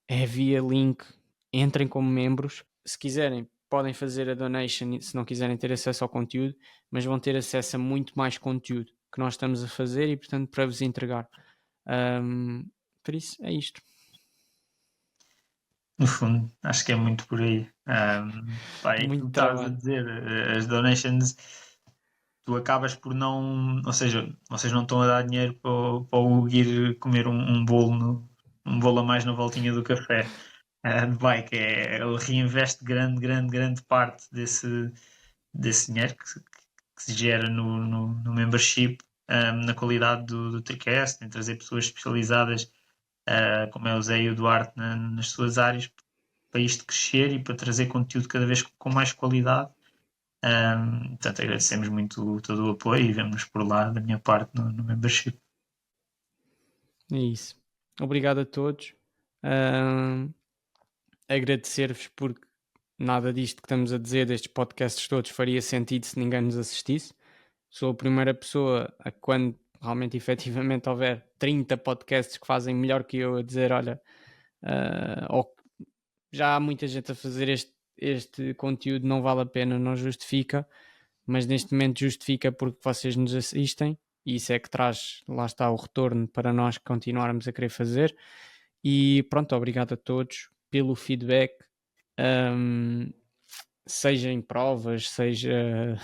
é via link. Entrem como membros. Se quiserem, podem fazer a donation se não quiserem ter acesso ao conteúdo, mas vão ter acesso a muito mais conteúdo que nós estamos a fazer e, portanto, para vos entregar. Por isso, é isto. No fundo, acho que é muito por aí. Pá, é Muito aquilo que estavas a trabalho. dizer, as donations, tu acabas por não. Ou seja, vocês não estão a dar dinheiro para o Hugo ir comer um bolo, um bolo a mais na voltinha do café de bike. Ele reinveste grande parte desse dinheiro que se gera no membership, na qualidade do TriCast, em trazer pessoas especializadas, como é o Zé e o Duarte, nas suas áreas, para isto crescer e para trazer conteúdo cada vez com mais qualidade. Portanto, agradecemos muito todo o apoio e vemos-nos por lá da minha parte no membership. É isso. Obrigado a todos. Agradecer-vos, porque nada disto que estamos a dizer, destes podcasts todos, faria sentido se ninguém nos assistisse. Sou a primeira pessoa a, quando realmente efetivamente houver 30 podcasts que fazem melhor que eu, a dizer, olha, ou já há muita gente a fazer este conteúdo, não vale a pena, não justifica, mas neste momento justifica porque vocês nos assistem, e isso é que traz, lá está, o retorno para nós continuarmos a querer fazer. E pronto, obrigado a todos pelo feedback, seja em provas, seja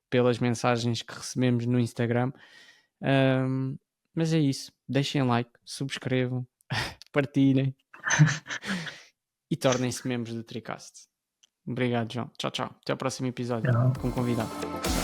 pelas mensagens que recebemos no Instagram. Mas é isso, deixem like, subscrevam, partilhem e tornem-se membros do Tricast. Obrigado, João. Tchau, tchau. Até ao próximo episódio Tchau. com um convidado.